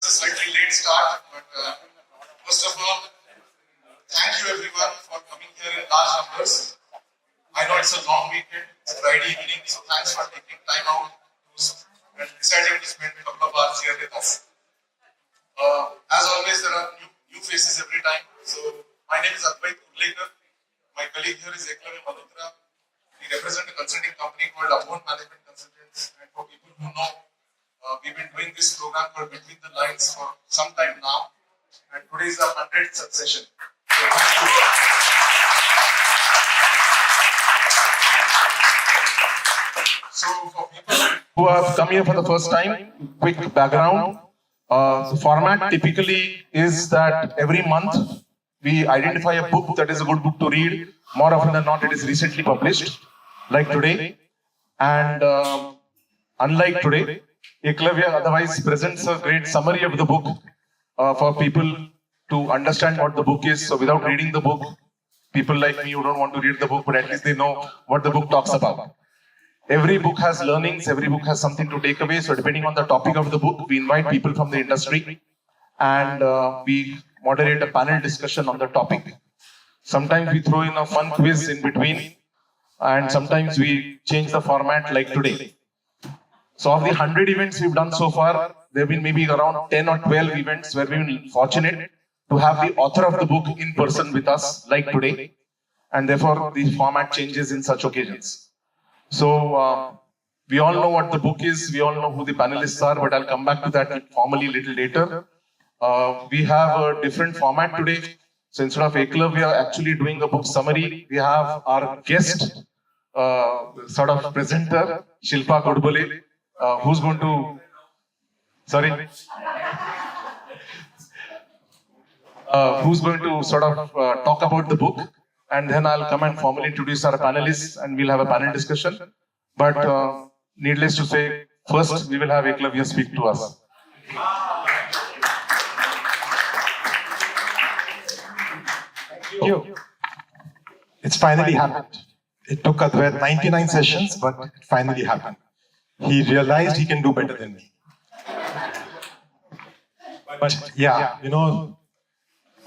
a slightly late start, but first of all, thank you everyone for coming here in large numbers. I know it's a long weekend, it's Friday evening, so thanks for taking time out and deciding to spend a couple of hours here with us. As always, there are new faces every time. So, my name is Advait Urlekar. My colleague here is Eklavya Malhotra. We represent a consulting company called Upward Management Consultants. And for people who know, we've been doing this program for Between the Lines for some time now. And today is our 100th session. So, thank you. So, for people who have come here for the first time, quick background. The format typically is that every month we identify a book that is a good book to read. More often than not, it is recently published, like today. And unlike today, Eklavya otherwise presents a great summary of the book for people to understand what the book is. So without reading the book, people like me who don't want to read the book, but at least they know what the book talks about. Every book has learnings, every book has something to take away. So depending on the topic of the book, we invite people from the industry and we moderate a panel discussion on the topic. Sometimes we throw in a fun quiz in between and sometimes we change the format like today. So of the 100 events we've done so far, there have been maybe around 10 or 12 events where we've been fortunate to have the author of the book in person with us like today. And therefore the format changes in such occasions. So, we all know what the book is, we all know who the panelists are, but I'll come back to that formally a little later. We have a different format today. So instead of Eklavya actually doing a book summary, we have our guest sort of presenter, Shilpa Godbole, who's going to, who's going to sort of talk about the book. And then I'll come and formally introduce our panelists and we'll have a panel discussion. But needless to say, first we will have Eklavya speak to us. Thank you. It's finally happened. It took Advait 99 sessions, but it finally happened. He realized he can do better than me. But yeah, you know,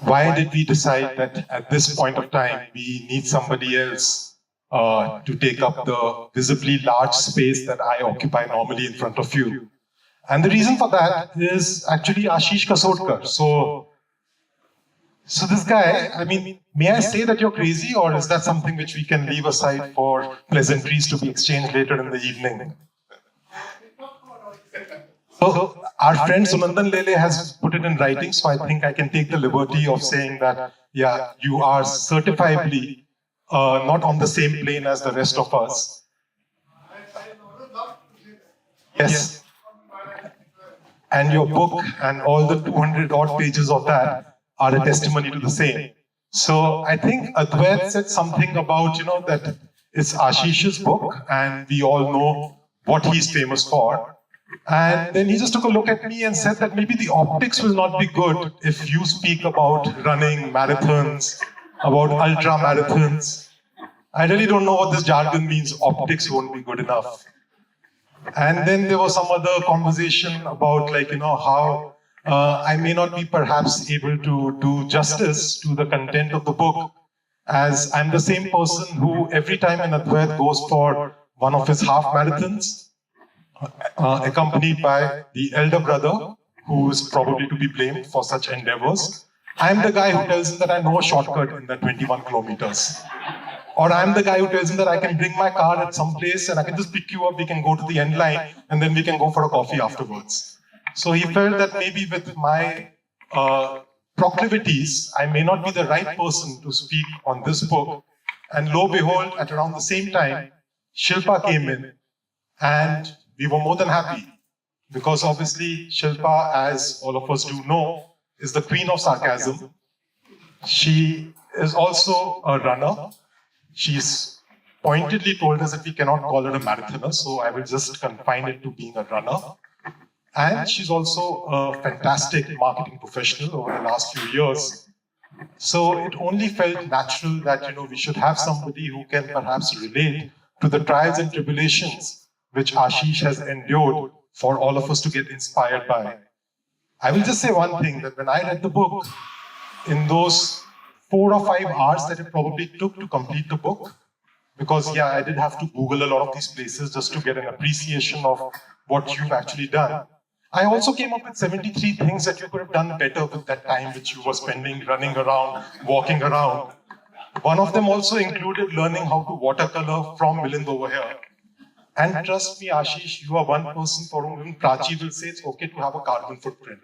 why did we decide that at this point of time we need somebody else to take up the visibly large space that I occupy normally in front of you? And the reason for that is actually Ashish Kasotkar. So this guy, I mean, may I say that you're crazy, or is that something which we can leave aside for pleasantries to be exchanged later in the evening? So our friend Sunandan Lele has put it in writing, so I think I can take the liberty of saying that, yeah, you are certifiably not on the same plane as the rest of us. Yes. And your book and all the 200 odd pages of that are a testimony to the same. So I think Advait said something about, you know, that it's Ashish's book and we all know what he's famous for. And then he just took a look at me and said that maybe the optics will not be good if you speak about running marathons, about ultra marathons. I really don't know what this jargon means, optics won't be good enough. And then there was some other conversation about, like, you know, how I may not be perhaps able to do justice to the content of the book, as I'm the same person who every time an Advait goes for one of his half marathons, accompanied by the elder brother, who is probably to be blamed for such endeavors. I'm the guy who tells him that I know a shortcut in that 21 kilometers. Or I'm the guy who tells him that I can bring my car at some place and I can just pick you up, we can go to the end line, and then we can go for a coffee afterwards. So he felt that maybe with my proclivities, I may not be the right person to speak on this book. And lo and behold, at around the same time, Shilpa came in, and we were more than happy, because obviously Shilpa, as all of us do know, is the queen of sarcasm. She is also a runner. She's pointedly told us that we cannot call her a marathoner, so I will just confine it to being a runner. And she's also a fantastic marketing professional over the last few years. So it only felt natural that, you know, we should have somebody who can perhaps relate to the trials and tribulations which Ashish has endured for all of us to get inspired by. I will just say one thing, that when I read the book, in those 4 or 5 hours that it probably took to complete the book, because yeah, I did have to Google a lot of these places just to get an appreciation of what you've actually done. I also came up with 73 things that you could have done better with that time which you were spending running around, walking around. One of them also included learning how to watercolor from Milind over here. And trust me, Ashish, you are one person for whom even Prachi will say it's okay to have a carbon footprint.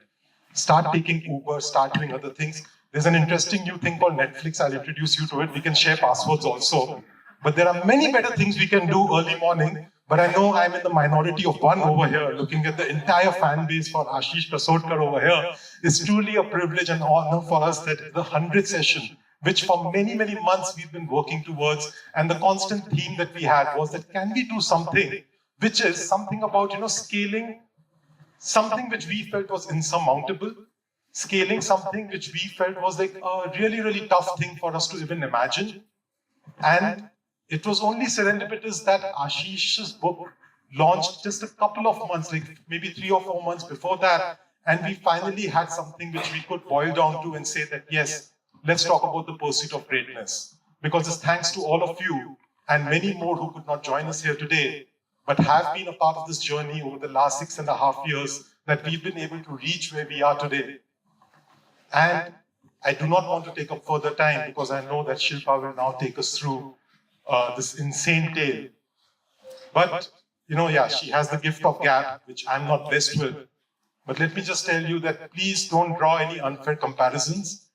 Start taking Uber, start doing other things. There's an interesting new thing called Netflix. I'll introduce you to it. We can share passwords also. But there are many better things we can do early morning. But I know I'm in the minority of one over here, looking at the entire fan base for Ashish Prasotkar over here. It's truly a privilege and honor for us that the 100th session, which for many, many months we've been working towards, and the constant theme that we had was that can we do something which is something about, scaling something which we felt was insurmountable, scaling something which we felt was like a really, really tough thing for us to even imagine. And it was only serendipitous that Ashish's book launched just a couple of months, like maybe 3 or 4 months before that. And we finally had something which we could boil down to and say that, yes, let's talk about the pursuit of greatness. Because it's thanks to all of you and many more who could not join us here today, but have been a part of this journey over the last 6.5 years, that we've been able to reach where we are today. And I do not want to take up further time because I know that Shilpa will now take us through this insane tale. But, she has the gift of gab, which I'm not blessed with. But let me just tell you that please don't draw any unfair comparisons.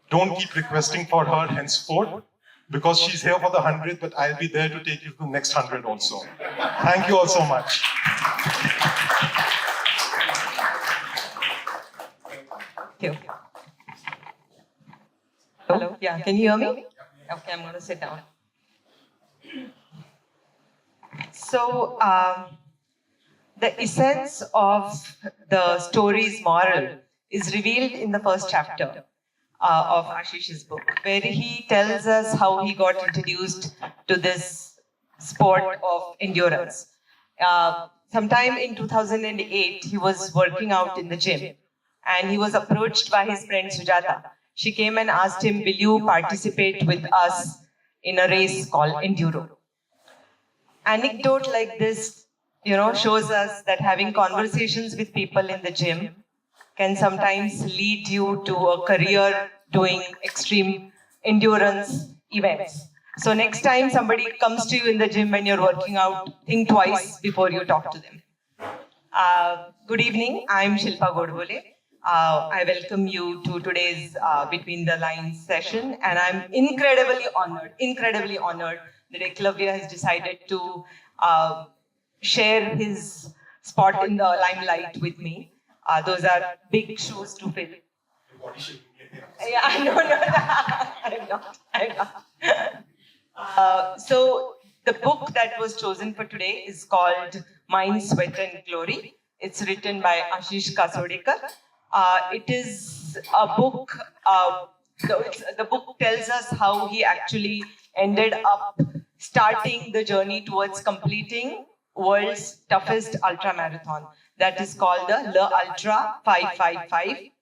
Don't keep requesting for her henceforth, because she's here for the 100th, but I'll be there to take you to the next 100 also. Thank you all so much. Thank you. Hello? Yeah, can you hear me? Okay, I'm going to sit down. So, the essence of the story's moral is revealed in the first chapter of Ashish's book, where he tells us how he got introduced to this sport of endurance. Sometime in 2008, he was working out in the gym and he was approached by his friend Sujata. She came and asked him, will you participate with us in a race called Enduro? Anecdote like this, shows us that having conversations with people in the gym can sometimes lead you to a career doing extreme endurance events. So next time somebody comes to you in the gym when you're working out, think twice before you talk to them. Good evening, I'm Shilpa Godbole. I welcome you to today's Between the Lines session, and I'm incredibly honored that Eklavya has decided to share his spot in the limelight with me. Those are big shoes to fill. Yeah, no, I'm not. So the book that was chosen for today is called Mind, Sweat and Glory. It's written by Ashish Kasodekar. It is a book, the book tells us how he actually ended up starting the journey towards completing world's toughest ultra marathon. That is called the Le Ultra 555.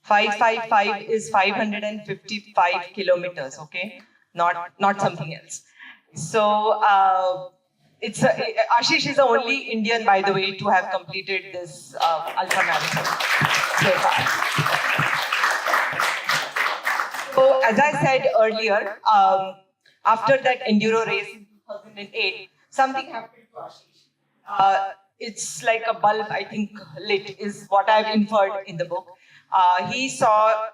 555 is 555 kilometers, okay? Not something else. So, Ashish is the only Indian, by the way, to have completed this ultra marathon so far. So, as I said earlier, after that enduro race in 2008, something happened to Ashish. It's like a bulb, I think, lit, is what I've inferred in the book. He saw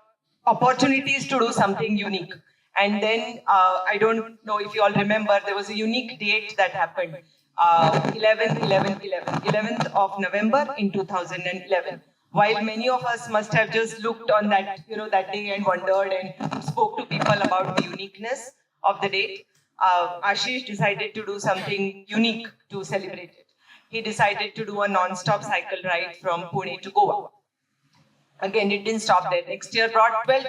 opportunities to do something unique. And then, I don't know if you all remember, there was a unique date that happened. 11th of November in 2011. While many of us must have just looked on that, that day and wondered and spoke to people about the uniqueness of the date, Ashish decided to do something unique to celebrate it. He decided to do a non-stop cycle ride from Pune to Goa. Again, it didn't stop there. Next year brought 12.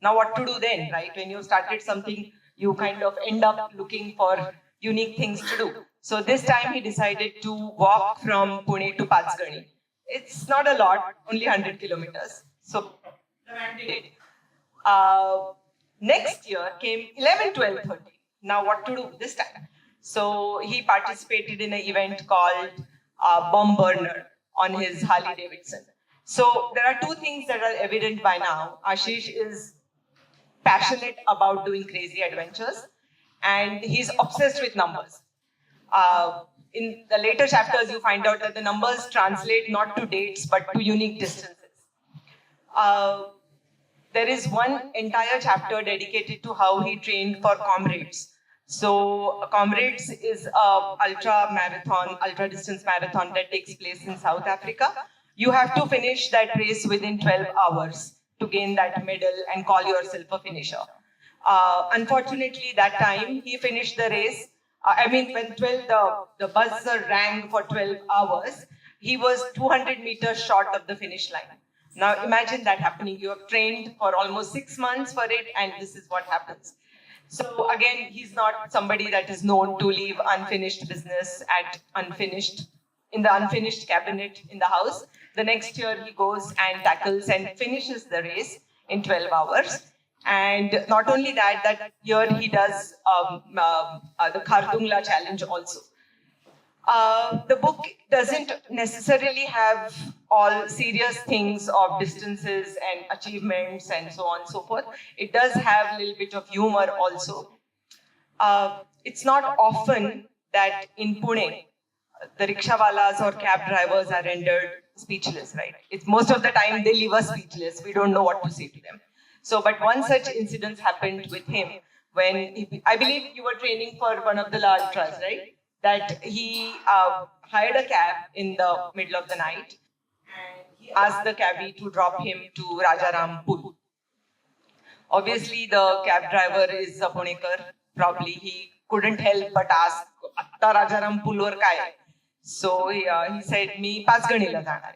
Now what to do then, right? When you started something, you kind of end up looking for unique things to do. So this time he decided to walk from Pune to Patsgani. It's not a lot, only 100 kilometers. So the man did it. Next year came 11, 12, 13. Now what to do this time? So he participated in an event called Bomb Burner on his Harley Davidson. So there are two things that are evident by now. Ashish is passionate about doing crazy adventures and he's obsessed with numbers. In the later chapters, you find out that the numbers translate not to dates but to unique distances. There is one entire chapter dedicated to how he trained for Comrades. So Comrades is a ultra distance marathon that takes place in South Africa. You have to finish that race within 12 hours to gain that medal and call yourself a finisher. Unfortunately, that time he finished the race. When the buzzer rang for 12 hours, he was 200 meters short of the finish line. Now imagine that happening. You have trained for almost 6 months for it, and this is what happens. So again, he's not somebody that is known to leave unfinished business in the unfinished cabinet in the house. The next year he goes and tackles and finishes the race in 12 hours. And not only that, that year he does the Khardungla challenge also. The book doesn't necessarily have all serious things of distances and achievements and so on and so forth. It does have a little bit of humor also. It's not often that in Pune, the rickshawalas or cab drivers are rendered speechless, right? It's most of the time they leave us speechless. We don't know what to say to them. So, but one such incident happened with him when I believe you were training for one of the La Ultras, right? That he hired a cab in the middle of the night and he asked the cabbie to drop him to Rajaram Pool. Obviously, the cab driver is a Punekar. Probably he couldn't help but ask, "Atta Rajaram Pool or kai?" So he said, "Me Pasganila janar."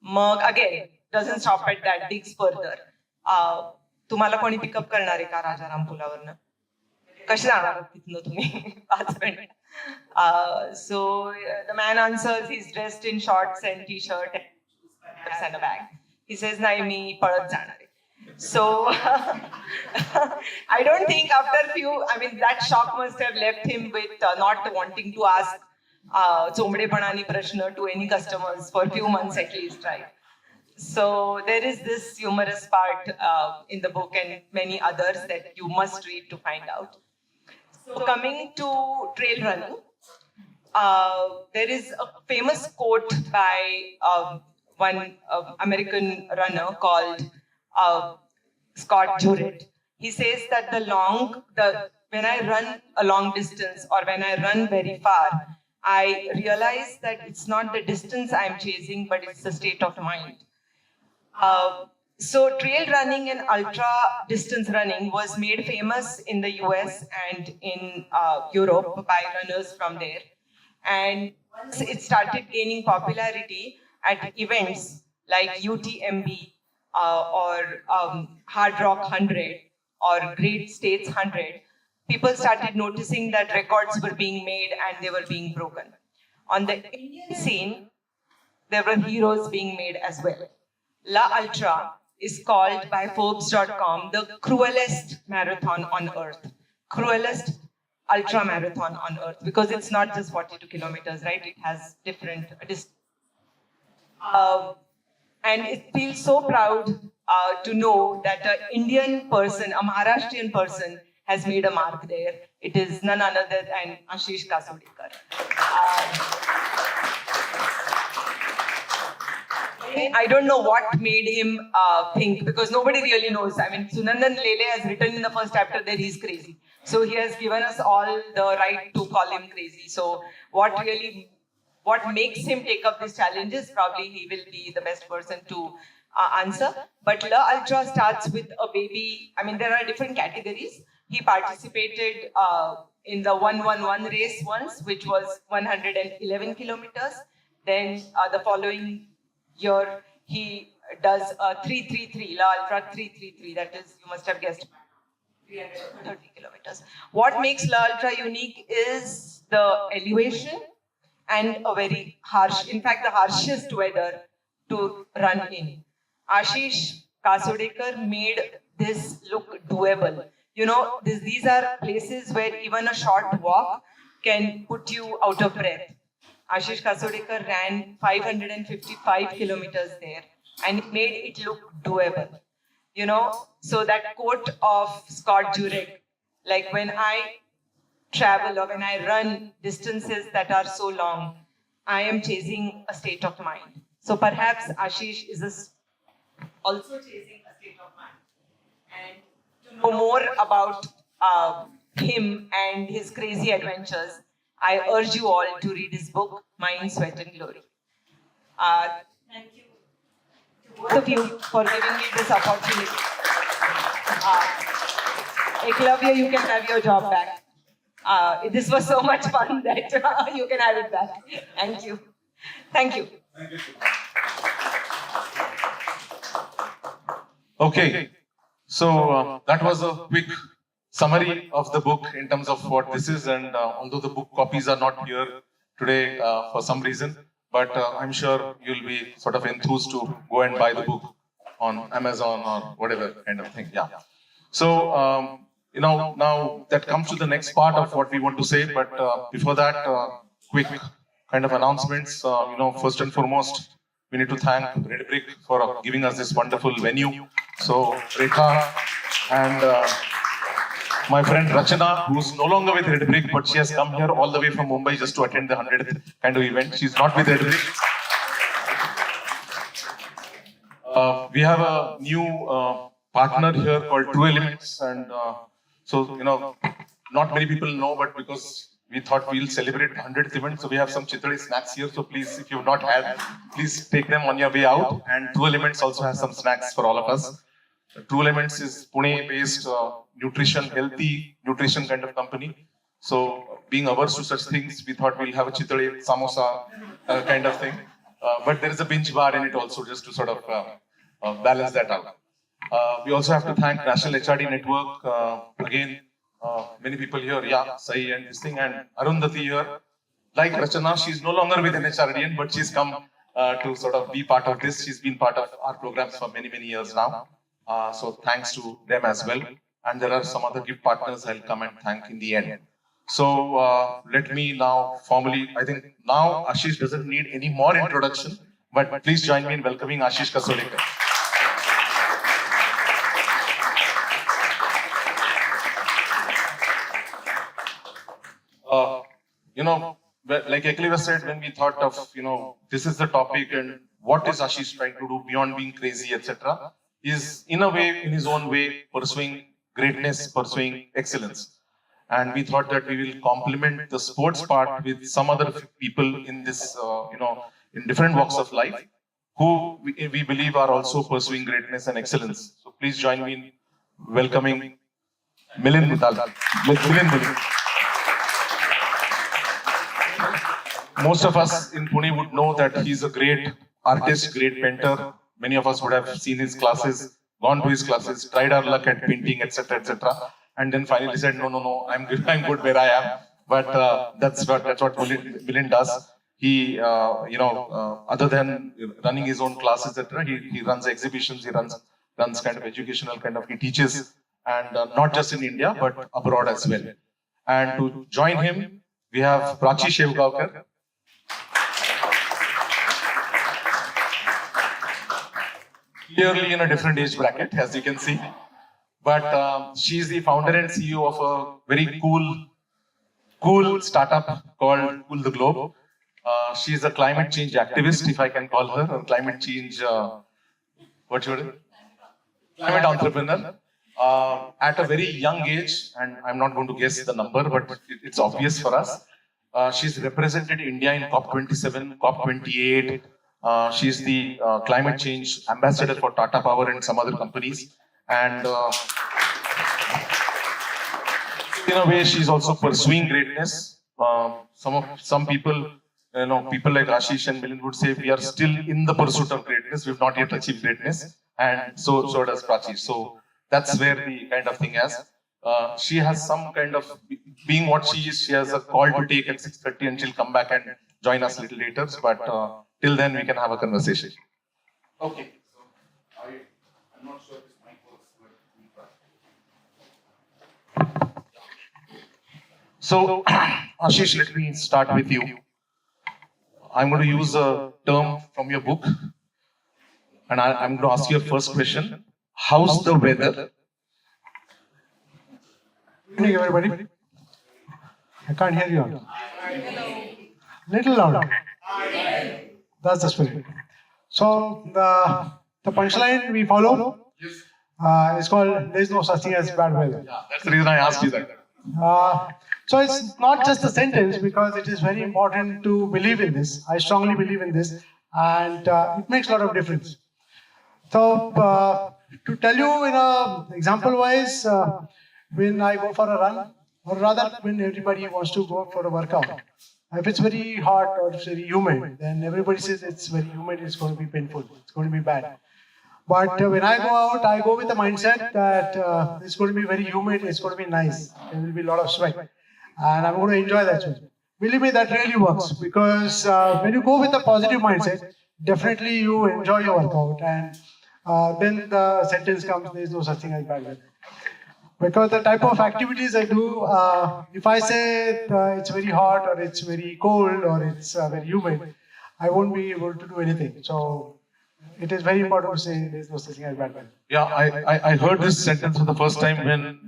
Mag again doesn't stop at that, digs further. तुम्हाला कोणी pickup करणार आहे का राजाराम पुलावरनं? कसे जाणार तिथनं तुम्ही 5 minute? So the man answers, he's dressed in shorts and t-shirt and a bag. He says, "Nahi, मी पळत जाणार आहे." So I don't think that shock must have left him with not wanting to ask चोंबडेपणाने प्रश्न to any customers for a few months at least, right? So there is this humorous part in the book and many others that you must read to find out. So coming to trail running, there is a famous quote by one American runner called Scott Jurek. He says that when I run a long distance or when I run very far, I realize that it's not the distance I'm chasing, but it's the state of mind. So trail running and ultra distance running was made famous in the US and in Europe by runners from there. And once it started gaining popularity at events like UTMB or Hard Rock 100 or Great States 100, people started noticing that records were being made and they were being broken. On the Indian scene, there were heroes being made as well. La Ultra is called by Forbes.com the cruelest marathon on earth. Cruelest ultra marathon on earth, because it's not just 42 kilometers, right? It has different distances. And it feels so proud to know that an Indian person, a Maharashtrian person, has made a mark there. It is none other than Ashish Kasudekar. I don't know what made him think, because nobody really knows. Sunandan Lele has written in the first chapter that he's crazy. So he has given us all the right to call him crazy. So what makes him take up this challenge is probably he will be the best person to answer. But La Ultra starts with a baby. There are different categories. He participated in the 111 race once, which was 111 kilometers. Then the following year, he does 333, La Ultra 333. That is, you must have guessed, 330 kilometers. What makes La Ultra unique is the elevation and a very harsh, in fact, the harshest weather to run in. Ashish Kasodekar made this look doable. You know, these are places where even a short walk can put you out of breath. Ashish Kasodekar ran 555 kilometers there and he made it look doable. You know, so that quote of Scott Jurek, like when I travel or when I run distances that are so long, I am chasing a state of mind. So perhaps Ashish is also chasing a state of mind. And to know more about him and his crazy adventures, I urge you all to read his book, Mind, Sweat and Glory. Thank you to both of you for giving me this opportunity. Eklavya, you can have your job back. This was so much fun that you can have it back. Thank you. Thank you. Okay, so that was a quick summary of the book in terms of what this is, and although the book copies are not here today for some reason, but I'm sure you'll be sort of enthused to go and buy the book on Amazon or whatever kind of thing. Yeah. So now that comes to the next part of what we want to say, but before that, quick kind of announcements. First and foremost, we need to thank Red Brick for giving us this wonderful venue. So Rekha and my friend Rachana, who's no longer with Red Brick, but she has come here all the way from Mumbai just to attend the 100th kind of event. She's not with Red Brick. We have a new partner here called True Elements, and not many people know, but because we thought we'll celebrate 100th event, so we have some chitade snacks here. So please, if you've not had, please take them on your way out. And True Elements also has some snacks for all of us. True Elements is Pune-based nutrition, healthy nutrition kind of company. So being averse to such things, we thought we'll have a chitade, samosa kind of thing. But there is a binge bar in it also, just to sort of balance that out. We also have to thank National HRD Network. Again, many people here, yeah, Sai and this thing, and Arundhati here. Like Rachana, she's no longer with NHRDN, but she's come to sort of be part of this. She's been part of our programs for many, many years now. So thanks to them as well. And there are some other gift partners I'll come and thank in the end. So let me now formally, I think now Ashish doesn't need any more introduction, but please join me in welcoming Ashish Kasodekar. Like Ekliva said, when we thought of, this is the topic and what is Ashish trying to do beyond being crazy, etc., is in a way, in his own way, pursuing greatness, pursuing excellence. And we thought that we will complement the sports part with some other people in this, in different walks of life, who we believe are also pursuing greatness and excellence. So please join me in welcoming Milind Mittal. Most of us in Pune would know that he's a great artist, great painter. Many of us would have seen his classes, gone to his classes, tried our luck at painting, etc., etc., and then finally said, no, I'm good where I am. But that's what Milind does. He, other than running his own classes, etc., he runs exhibitions, he runs kind of educational kind of, he teaches, and not just in India, but abroad as well. And to join him, we have Prachi Shevgaonkar. Clearly in a different age bracket, as you can see. But she's the founder and CEO of a very cool startup called Cool the Globe. She's a climate change activist, if I can call her, or climate change, climate entrepreneur. At a very young age, and I'm not going to guess the number, but it's obvious for us. She's represented India in COP27, COP28. She's the climate change ambassador for Tata Power and some other companies. And in a way, she's also pursuing greatness. Some people, people like Ashish and Milind would say we are still in the pursuit of greatness. We've not yet achieved greatness, and so does Prachi. So that's where the kind of thing is. She has some kind of, being what she is, she has a call to take at 6:30 and she'll come back and join us a little later. But till then, we can have a conversation. Okay. I'm not sure if this mic works, but so, Ashish, let me start with you. I'm going to use a term from your book, and I'm going to ask you a first question. How's the weather? Good evening, everybody. I can't hear you. Little louder. That's the spirit. So the punchline we follow is called "There is no such thing as bad weather." That's the reason I asked you that. So it's not just a sentence because it is very important to believe in this. I strongly believe in this, and it makes a lot of difference. So to tell you in a example wise, when I go for a run, or rather when everybody wants to go for a workout, if it's very hot or it's very humid, then everybody says it's very humid, it's going to be painful, it's going to be bad. But when I go out, I go with the mindset that it's going to be very humid, it's going to be nice, there will be a lot of sweat, and I'm going to enjoy that sweat. Believe me, that really works because when you go with a positive mindset, definitely you enjoy your workout, and then the sentence comes, there is no such thing as bad weather. Because the type of activities I do, if I say it's very hot or it's very cold or it's very humid, I won't be able to do anything. So it is very important to say there is no such thing as bad weather. Yeah, I heard this sentence for the first time when,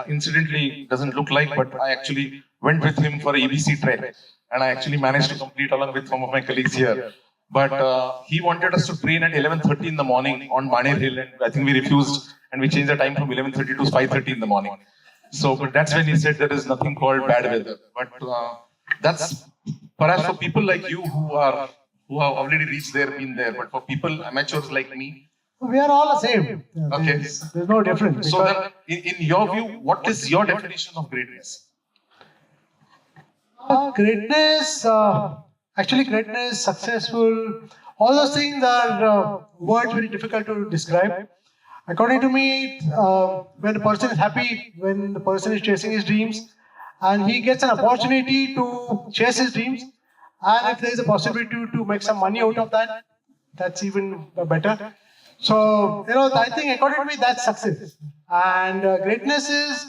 incidentally, it doesn't look like, but I actually went with him for a EBC trek, and I actually managed to complete along with some of my colleagues here. But he wanted us to train at 11:30 in the morning on Baner Hill, and I think we refused, and we changed the time from 11:30 to 5:30 in the morning. So, but that's when he said there is nothing called bad weather. But that's perhaps for people like you who have already reached there, been there. But for people amateurs like me, We are all the same. Okay. There's no difference. so then in your view, what is your definition of greatness? Greatness, greatness, successful, all those things are words very difficult to describe. According to me, when a person is happy, when the person is chasing his dreams, and he gets an opportunity to chase his dreams, and if there is a possibility to make some money out of that, that's even better. So, I think according to me, that's success. And greatness is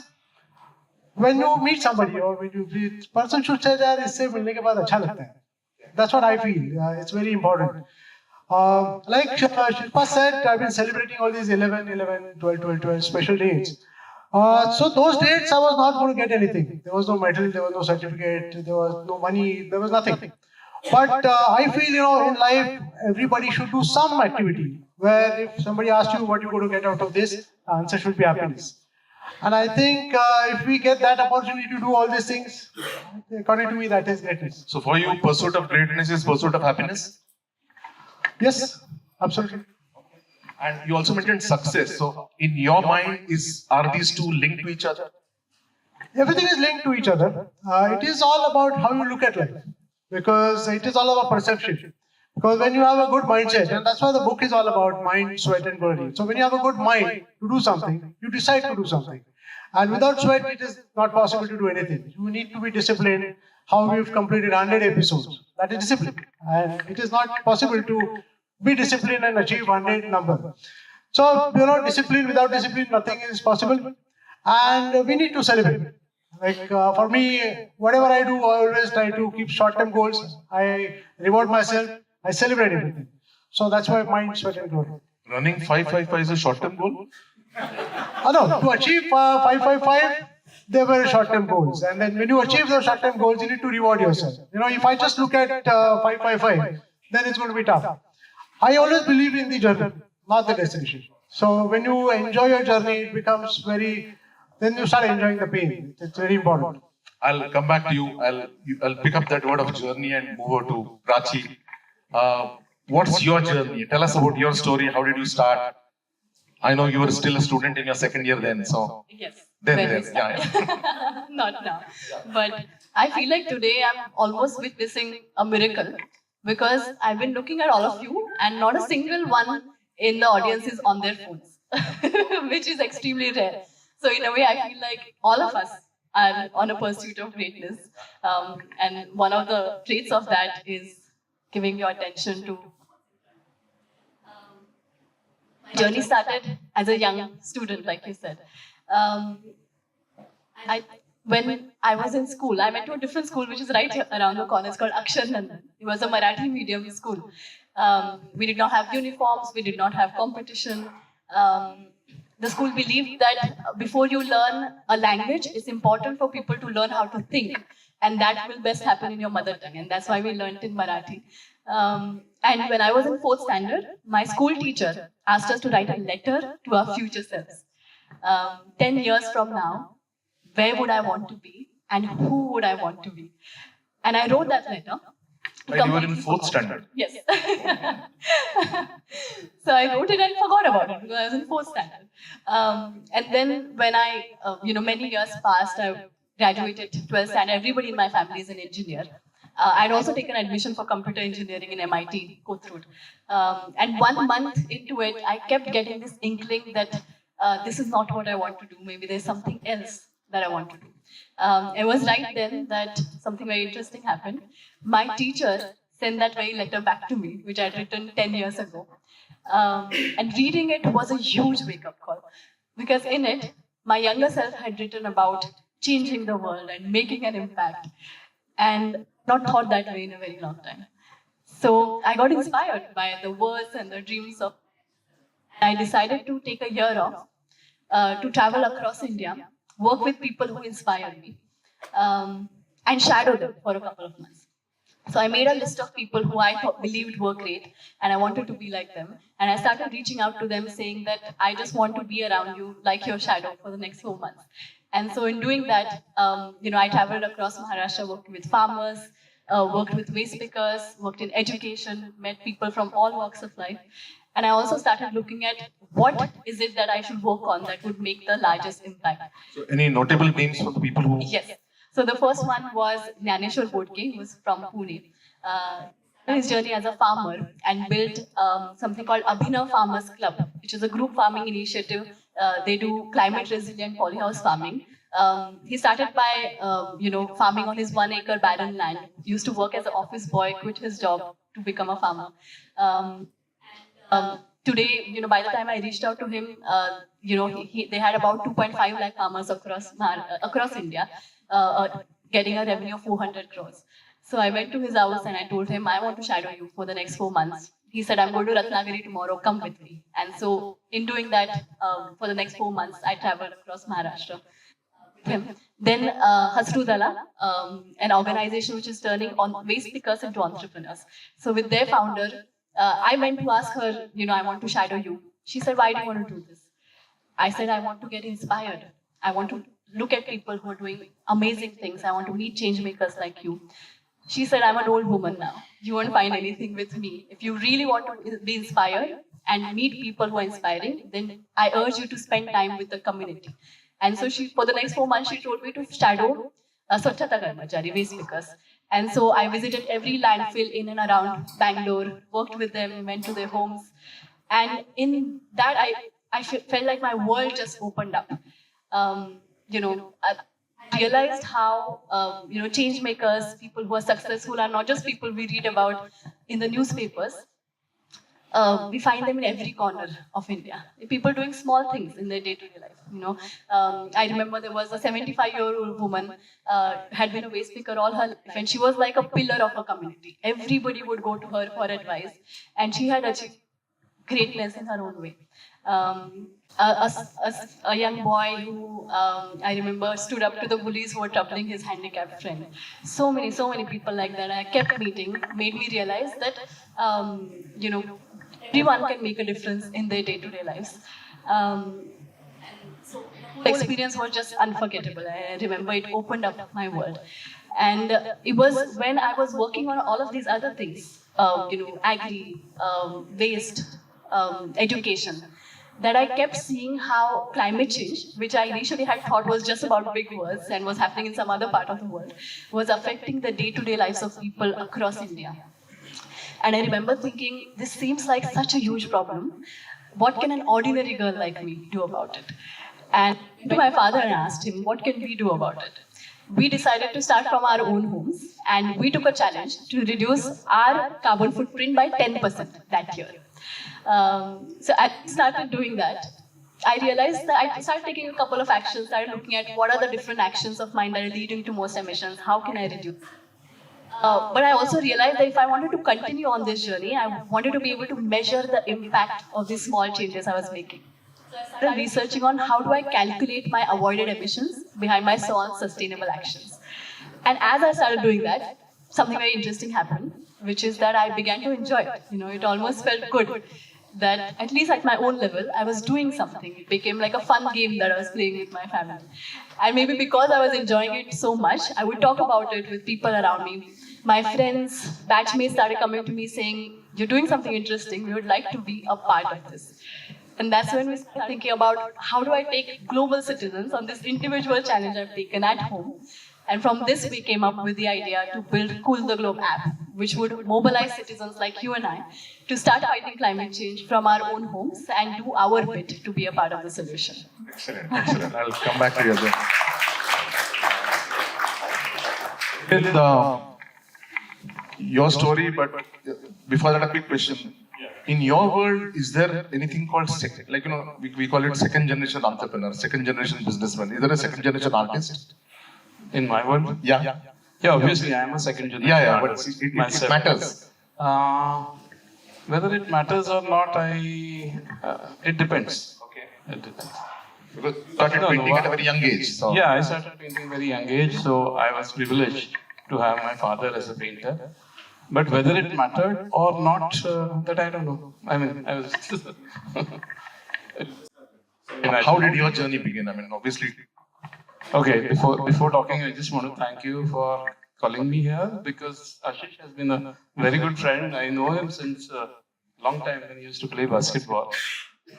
when you meet somebody or when you meet, person should say that इससे मिलने के बाद अच्छा लगता है. That's what I feel. It's very important. Like Shilpa said, I've been celebrating all these 11, 11, 12, 12, 12 special dates. So those dates I was not going to get anything. There was no medal, there was no certificate, there was no money, there was nothing. But I feel, in life, everybody should do some activity where if somebody asks you what you're going to get out of this, the answer should be happiness. And I think if we get that opportunity to do all these things, according to me, that is greatness. So for you, pursuit of greatness is pursuit of happiness? Yes, absolutely. And you also mentioned success. So in your mind, are these two linked to each other? Everything is linked to each other. It is all about how you look at life, because it is all about perception. Because when you have a good mindset, and that's why the book is all about mind, sweat, and glory. So when you have a good mind to do something, you decide to do something. And without sweat, it is not possible to do anything. You need to be disciplined. How we've completed 100 episodes, that is discipline. And it is not possible to be disciplined and achieve 100 number. So, discipline, without discipline, nothing is possible. And we need to celebrate. Like for me, whatever I do, I always try to keep short-term goals. I reward myself. I celebrate everything. So that's why mind, sweat, and glory. Running 555 is a short-term goal? No, to achieve 555, they were short-term goals. And then when you achieve those short-term goals, you need to reward yourself. If I just look at 555, then it's going to be tough. I always believe in the journey, not the destination. So when you enjoy your journey, it becomes then you start enjoying the pain. It's very important. I'll come back to you. I'll pick up that word of journey and move over to Prachi. What's your journey? Tell us about your story. How did you start? I know you were still a student in your second year then, so. Yes. Then, when we yeah. started. Not now. But I feel like today I'm almost witnessing a miracle because I've been looking at all of you and not a single one in the audience is on their phones, which is extremely rare. So in a way, I feel like all of us are on a pursuit of greatness. And one of the traits of that is giving your attention to journey started as a young student, like you said. Um, when I was in school, I went to a different school which is right here around the corner. It's called Akshar Nandan. It was a Marathi medium school. We did not have uniforms, we did not have competition. Um, the school believed that before you learn a language, it's important for people to learn how to think. And that will best happen in your mother tongue. And that's why we learned in Marathi. And when I was in 4th standard, my school teacher asked us to write a letter to our future selves. 10 years from now, where would I want to be and who would I want to be? And I wrote that letter. When you were in 4th standard? Yes. So I wrote it and forgot about it because I was in 4th standard. And then when I, many years passed, I graduated 12th standard. Everybody in my family is an engineer. I'd also taken admission for computer engineering in MIT, Kothurud. And 1 month into it, I kept getting this inkling that this is not what I want to do. Maybe there's something else that I want to do. It was right then that something very interesting happened. My teacher sent that very letter back to me, which I had written 10 years ago. And reading it was a huge wake-up call. Because in it, my younger self had written about changing the world and making an impact. And not thought that way in a very long time. So I got inspired by the words and the dreams of. I decided to take a year off to travel across India, work with people who inspired me, and shadow them for a couple of months. So I made a list of people who I believed were great, and I wanted to be like them. And I started reaching out to them, saying that I just want to be around you like your shadow for the next 4 months. And so in doing that, I traveled across Maharashtra, worked with farmers, worked with waste pickers, worked in education, met people from all walks of life. And I also started looking at what is it that I should work on that would make the largest impact. So any notable names for the people who... Yes. So the first one was Jnaneshwar Bodke, who was from Pune. His journey as a farmer and built something called Abhinav Farmers Club, which is a group farming initiative. They do climate resilient polyhouse farming. He started by, farming on his 1 acre barren land. He used to work as an office boy, quit his job to become a farmer. Today, by the time I reached out to him, they had about 2.5 lakh farmers across India, getting a revenue of 400 crores. So I went to his house and I told him, I want to shadow you for the next 4 months. He said, I'm going to Ratnagiri tomorrow, come with me. And so in doing that, for the next 4 months, I traveled across Maharashtra with him. Then Hasrudala, an organization which is turning on waste pickers into entrepreneurs. So with their founder, I went to ask her, I want to shadow you. She said, why do you want to do this? I said, I want to get inspired. I want to look at people who are doing amazing things. I want to meet change makers like you. She said, I'm an old woman now. You won't find anything with me. If you really want to be inspired and meet people who are inspiring, then I urge you to spend time with the community. And so for the next 4 months, she told me to shadow Swachhata Karmachari, waste pickers. And so I visited every landfill in and around Bangalore, worked with them, went to their homes. And in that, I felt like my world just opened up. I realized how, change makers, people who are successful are not just people we read about in the newspapers. We find them in every corner of India. People doing small things in their day-to-day life. I remember there was a 75-year-old woman, had been a waste picker all her life, and she was like a pillar of a community. Everybody would go to her for advice, and she had achieved greatness in her own way. A young boy who I remember stood up to the bullies who were troubling his handicapped friend. So many people like that. I kept meeting, made me realize that everyone can make a difference in their day-to-day lives. So the experience was just unforgettable. I remember it opened up my world. And it was when I was working on all of these other things, agri, waste, education, that I kept seeing how climate change, which I initially had thought was just about big words and was happening in some other part of the world, was affecting the day-to-day lives of people across India. And I remember thinking, this seems like such a huge problem. What can an ordinary girl like me do about it? And I went to my father and asked him, what can we do about it? We decided to start from our own homes, and we took a challenge to reduce our carbon footprint by 10% that year. So I started doing that. I realized that I started taking a couple of actions, started looking at what are the different actions of mine that are leading to most emissions, how can I reduce. But I also realized that if I wanted to continue on this journey, I wanted to be able to measure the impact of these small changes I was making. So I started researching on how do I calculate my avoided emissions behind my small sustainable actions. And as I started doing that, something very interesting happened, which is that I began to enjoy it. It almost felt good that at least at my own level, I was doing something. It became like a fun game that I was playing with my family. And maybe because I was enjoying it so much, I would talk about it with people around me. My friends, batchmates started coming to me saying, "You're doing something interesting. We would like to be a part of this." And that's when we started thinking about how do I take global citizens on this individual challenge I've taken at home. And from this, we came up with the idea to build Cool the Globe app, which would mobilize citizens like you and I to start fighting climate change from our own homes and do our bit to be a part of the solution. Excellent, excellent. I'll come back to you again. With your story, but before that, a quick question. In your world, is there anything called we call it second generation entrepreneur, second generation businessman? Is there a second generation artist? In my world? Yeah. Yeah, obviously I am a second generation Yeah, but artist it myself. matters. Whether it matters or not, it depends. Okay. It depends. Because you started painting at a very young age. So. Yeah, I started painting very young age, so I was privileged to have my father as a painter. But whether it mattered or not, that I don't know. I mean, I was. How did your journey begin? I mean, obviously. Okay, before talking, I just want to thank you for calling me here because Ashish has been a very good friend. I know him since a long time when he used to play basketball.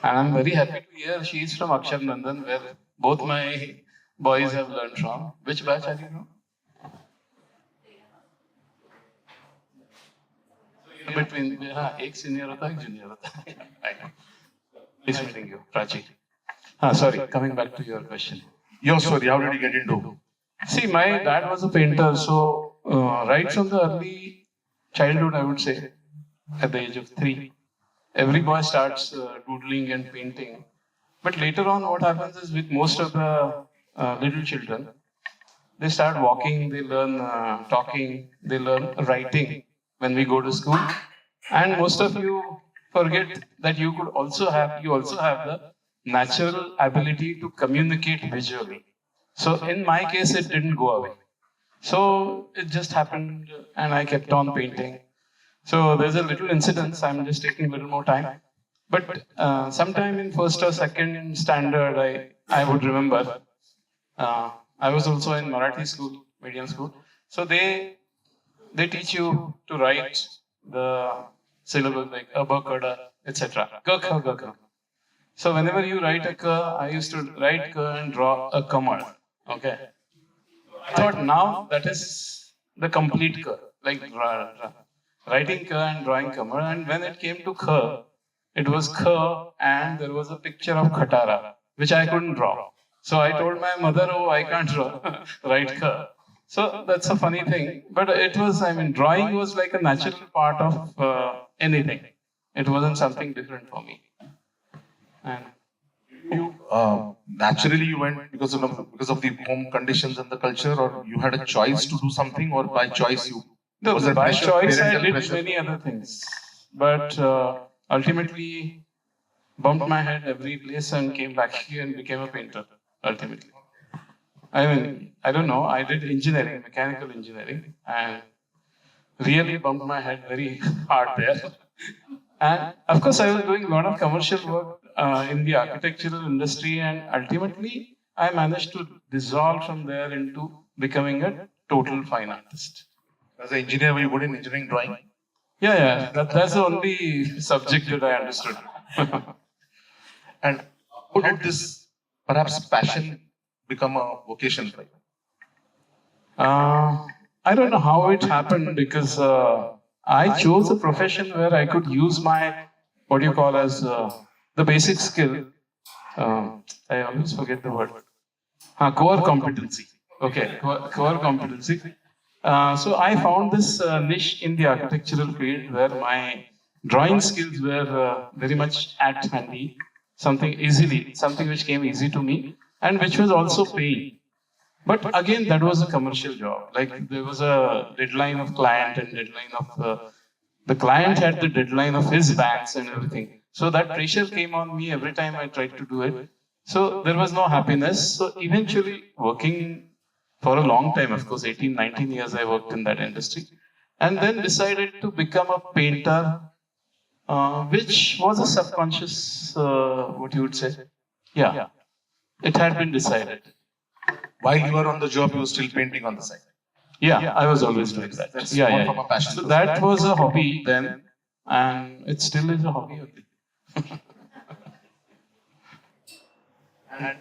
And I'm very happy to hear she is from Akshar Nandan, where both my boys have learned from. Which batch are you from? Between एक senior होता है, एक junior होता है. Nice meeting you, Prachi. Sorry, coming back to your question. Your story, how did you get into? See, my dad was a painter, so right from the early childhood, I would say, at the age of 3, every boy starts doodling and painting. But later on, what happens is with most of the little children, they start walking, they learn talking, they learn writing when we go to school. And most of you forget that you also have the natural ability to communicate visually. So in my case, it didn't go away. So it just happened and I kept on painting. So there's a little incident, I'm just taking a little more time. But sometime in first or second standard, I would remember, I was also in Marathi school, medium school. So they teach you to write the syllable like abba, kada, etc. Ka, kha, ga, kha. So whenever you write a ka, I used to write ka and draw a kamal. Okay. I thought now that is the complete ka, like writing ka and drawing kamal. And when it came to kha, it was ka and there was a picture of khatara, which I couldn't draw. So I told my mother, oh, I can't draw, write ka. So that's a funny thing. But it was, drawing was like a natural part of anything. It wasn't something different for me. And You naturally you went because of the home conditions and the culture, or you had a choice to do something, or by choice you was there by pressure, choice I parental did pressure? many other things. But ultimately bumped my head every place and came back here and became a painter, ultimately. I don't know, I did engineering, mechanical engineering, and really bumped my head very hard there. And of course, I was doing a lot of commercial work in the architectural industry, and ultimately, I managed to dissolve from there into becoming a total fine artist. As an engineer, were you good in engineering drawing? Yeah, that's the only subject that I understood. And how did this perhaps passion become a vocation for you? I don't know how it happened because I chose a profession where I could use my, what you call as the basic skill. I always forget the word. Core competency. Okay, core competency. So I found this niche in the architectural field where my drawing skills were very much at handy, something which came easy to me, and which was also paying. But again, that was a commercial job. Like there was a deadline of client and deadline of the client had the deadline of his banks and everything. So that pressure came on me every time I tried to do it. So there was no happiness. So eventually, working for a long time, of course, 18, 19 years I worked in that industry, and then decided to become a painter, which was a subconscious, what you would say. Yeah, it had been decided. While you were on the job, you were still painting on the side. Yeah, I was always doing that. That's Yeah, more yeah. from a passion. So that was a hobby then, and it still is a hobby. And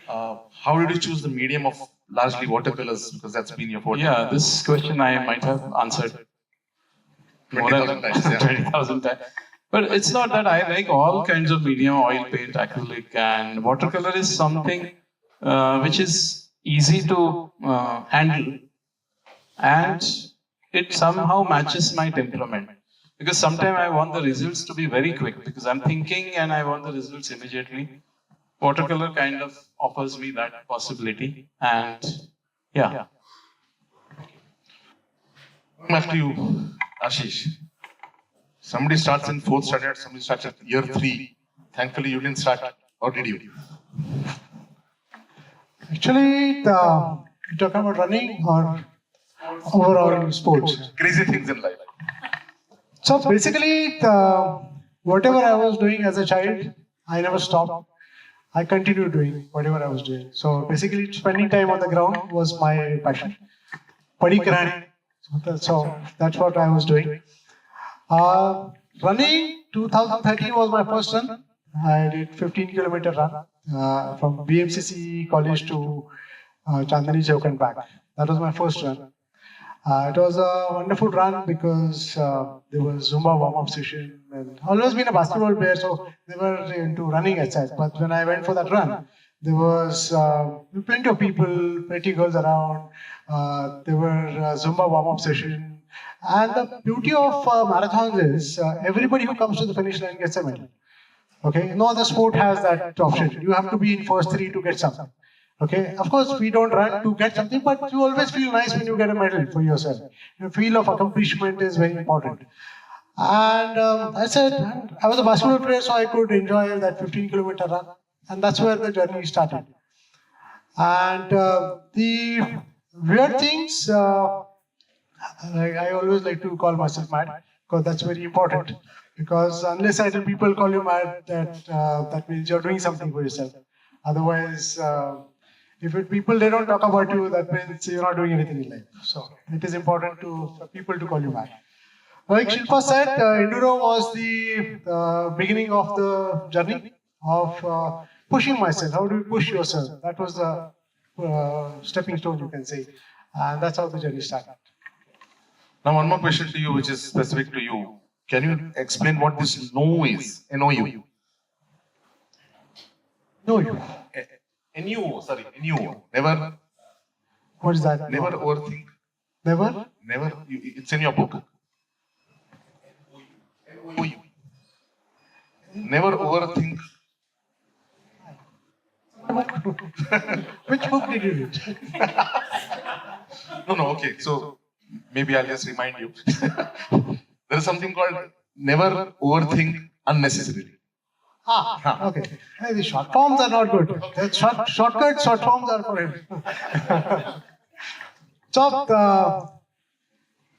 how did you choose the medium of largely watercolors? Because that's been your forte. Yeah, this question I might have answered more 20,000 than times. Yeah. 20,000 times. But it's not that I like all kinds of medium, oil paint, acrylic, and watercolor is something which is easy to handle, and it somehow matches my temperament. Because sometimes I want the results to be very quick because I'm thinking and I want the results immediately. Watercolor kind of offers me that possibility, and yeah. Back to you, Ashish. Somebody starts in 4th standard, somebody starts at year 3. Thankfully, you didn't start, or did you? Actually, you're talking about running or overall sports? Crazy things in life. So basically, whatever I was doing as a child, I never stopped. I continued doing whatever I was doing. So basically, spending time on the ground was my passion. Padi karani. So that's what I was doing. Running, 2013 was my first run. I did 15-kilometer run from BMCC college to Chandani Chowk and back. That was my first run. It was a wonderful run because there was Zumba warm-up session. And I've always been a basketball player, so they were into running exercise. But when I went for that run, there was plenty of people, pretty girls around. There were Zumba warm-up session. And the beauty of marathons is everybody who comes to the finish line gets a medal. Okay, no other sport has that option. You have to be in first 3 to get something. Okay, of course we don't run to get something, but you always feel nice when you get a medal for yourself. The feel of accomplishment is very important. And I said, I was a basketball player, so I could enjoy that 15-kilometer run. And that's where the journey started. And the weird things, I always like to call myself mad, because that's very important. Because unless I tell people call you mad, that means you're doing something for yourself. Otherwise, if people they don't talk about you, that means you're not doing anything in life. So it is important for people to call you mad. Like Shilpa said, enduro was the beginning of the journey of pushing myself. How do you push yourself? That was the stepping stone, you can say. And that's how the journey started. Now, one more question to you, which is specific to you. Can you explain what this no is? N-O-U. No, you. N-U, sorry, N-U. Never, What is that? never overthink. Never? Never, it's in your book. N-O-U. Never overthink. Which book did you read? No, okay. So maybe I'll just remind you. There is something called never overthink unnecessarily. Okay. Hey, the short forms are not good. Shortcuts, short forms are for him. So,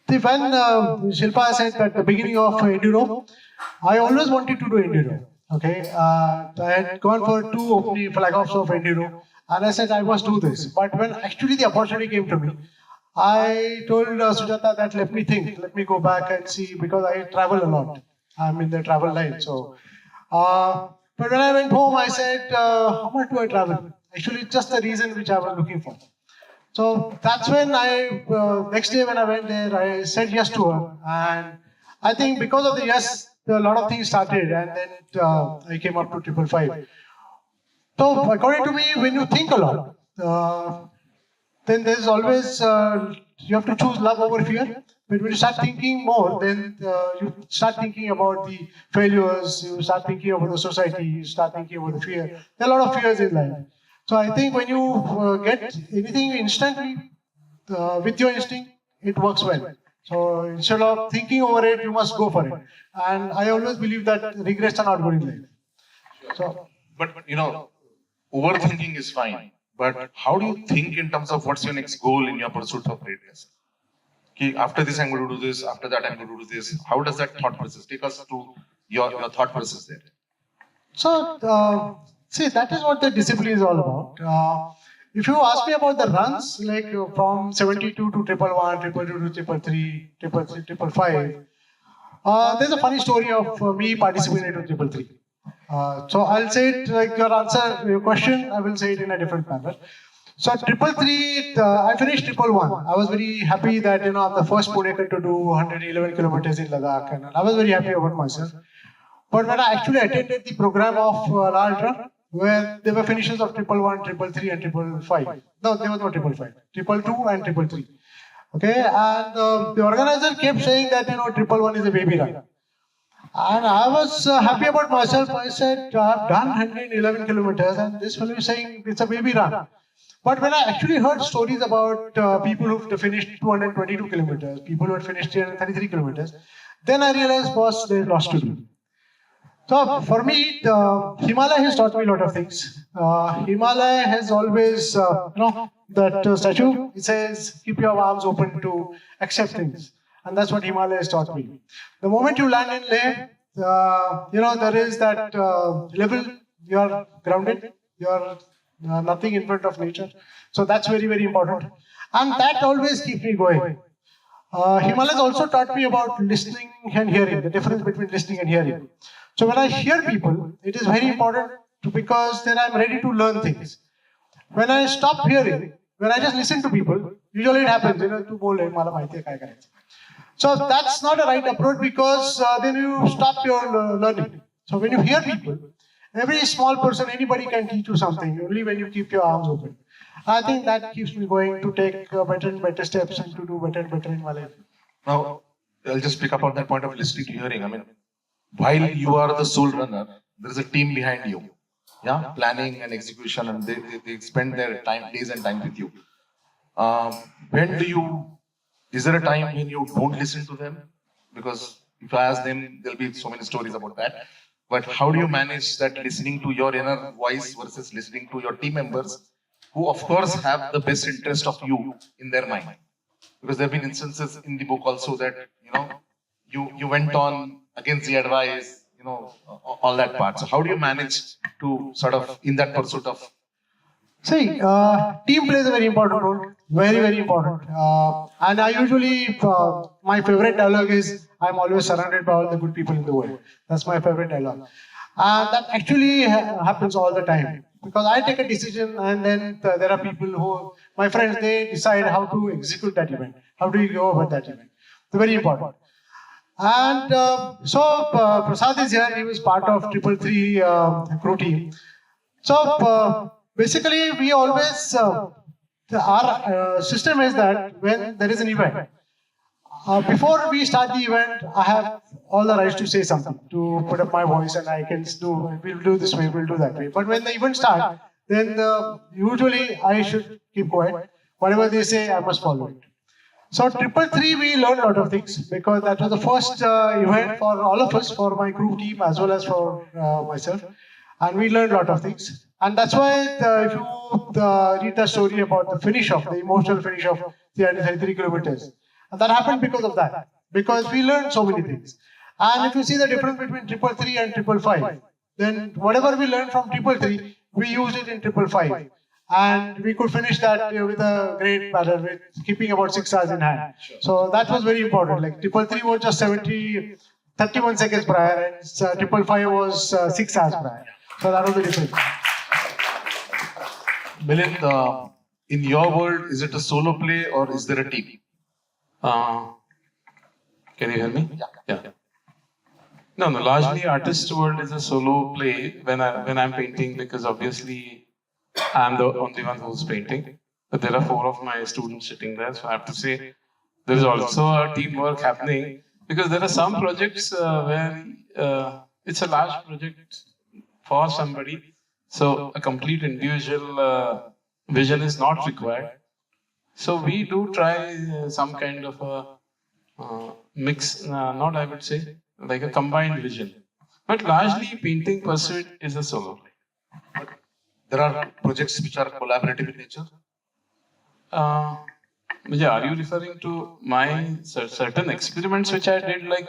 when Shilpa said at the beginning of enduro, I always wanted to do enduro. Okay, I had gone for 2 opening flag offs of enduro, and I said I must do this. But when actually the opportunity came to me, I told Sujata that let me think, let me go back and see, because I travel a lot. I'm in the travel line. So, but when I went home, I said, how much do I travel? Actually, just the reason which I was looking for. So that's when next day when I went there, I said yes to her. And I think because of the yes, a lot of things started, and then I came up to 555. So according to me, when you think a lot, then there's always you have to choose love over fear. But when you start thinking more, then you start thinking about the failures, you start thinking about the society, you start thinking about the fear. There are a lot of fears in life. So I think when you get anything instantly with your instinct, it works well. So instead of thinking over it, you must go for it. And I always believe that regrets are not good in life. So, But overthinking is fine. But how do you think in terms of what's your next goal in your pursuit of greatness? Okay, after this, I'm going to do this. After that, I'm going to do this. How does that thought process take us to your thought process there? see, that is what the discipline is all about. If you ask me about the runs, like from 72 to triple one, triple two to triple three, triple three, triple five, there's a funny story of me participating in triple three. So I'll say it like your question, I will say it in a different manner. So triple three, I finished triple one. I was very happy that I'm the first Punekar to do 111 kilometers in Ladakh, and I was very happy about myself. But when I actually attended the program of La Ultra, where there were finishes of triple one, triple three, and triple five. No, there was no triple five, triple two, and triple three. Okay, and the organizer kept saying that triple one is a baby run. And I was happy about myself. I said, I've done 111 kilometers, and this fellow is saying it's a baby run. But when I actually heard stories about people who've finished 222 kilometers, people who had finished 333 kilometers, then I realized, boss, there's lots to do. So for me, Himalaya has taught me a lot of things. Himalaya has always, that statue, it says, keep your arms open to accept things. And that's what Himalaya has taught me. The moment you land in Leh, there is that level, you are grounded, you are nothing in front of nature. So that's very, very important. And that always keeps me going. Himalaya has also taught me about listening and hearing, the difference between listening and hearing. So when I hear people, it is very important because then I'm ready to learn things. When I stop hearing, when I just listen to people, usually it happens, so that's not a right approach because then you stop your learning. So when you hear people, every small person, anybody can teach you something, only when you keep your arms open. I think that keeps me going to take better and better steps and to do better and better in my life. Now, I'll just pick up on that point of listening to hearing. I mean, while you are the sole runner, there is a team behind you. Yeah, planning and execution, and they spend their time, days and time with you. Is there a time when you don't listen to them? Because if I ask them, there'll be so many stories about that. But how do you manage that listening to your inner voice versus listening to your team members, who of course have the best interest of you in their mind? Because there have been instances in the book also that, you went on against the advice, all that part. So how do you manage to sort of, in that pursuit of... See, team plays a very important role, very, very important. And I usually, my favorite dialogue is, I'm always surrounded by all the good people in the world. That's my favorite dialogue. And that actually happens all the time. Because I take a decision and then there are people who, my friends, they decide how to execute that event. How do you go about that event? It's very important. And Prasad is here, he was part of 333 crew team. So basically we always, our system is that when there is an event, before we start the event, I have all the rights to say something, to put up my voice and I can do, we'll do this way, we'll do that way. But when the event starts, then usually I should keep quiet. Whatever they say, I must follow it. So 333, we learned a lot of things because that was the first event for all of us, for my group team as well as for myself. And we learned a lot of things. And that's why if you read the story about the finish of, the emotional finish of 333 kilometers, and that happened because of that. Because we learned so many things. And if you see the difference between 333 and 555, then whatever we learned from 333, we used it in 555. And we could finish that with a great manner, with keeping about 6 hours in hand. So that was very important. Like 333 was just 31 seconds prior, and 555 was 6 hours prior. So that was the difference. Milind, in your world, is it a solo play or is there a team? Can you hear me? Yeah. No, largely artist world is a solo play when I'm painting, because obviously I'm the only one who's painting. but there are 4 of my students sitting there. So I have to say there is also a teamwork happening, because there are some projects where it's a large project for somebody. So a complete individual vision is not required. So we do try some kind of a mix, not I would say, like a combined vision. But largely painting pursuit is a solo play. There are projects which are collaborative in nature. Yeah, are you referring to my certain experiments which I did, like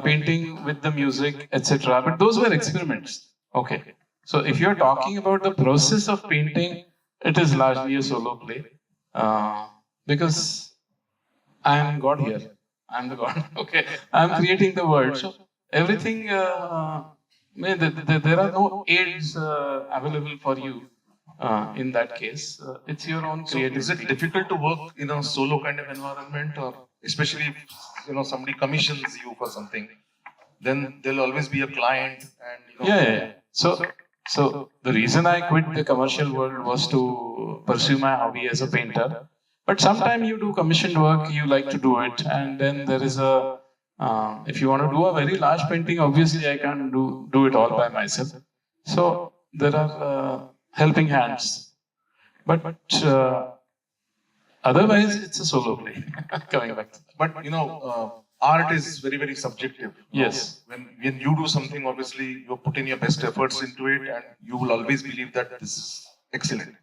painting with the music, etc.? But those were experiments. Okay. So if you're talking about the process of painting, it is largely a solo play. Because I'm God here. I'm the God. Okay. I'm creating the world. So everything, there are no aids available for you. In that case, it's your own creativity. Is it difficult to work in a solo kind of environment, or especially if somebody commissions you for something, then there'll always be a client and Yeah. So the reason I quit the commercial world was to pursue my hobby as a painter. But sometimes you do commissioned work, you like to do it, and then there is a if you want to do a very large painting, obviously I can't do it all by myself. So there are helping hands, but otherwise it's a solo play. Coming back to that. But art is very, very subjective. Yes. When you do something, obviously you put in your best efforts into it, and you will always believe that this is excellent.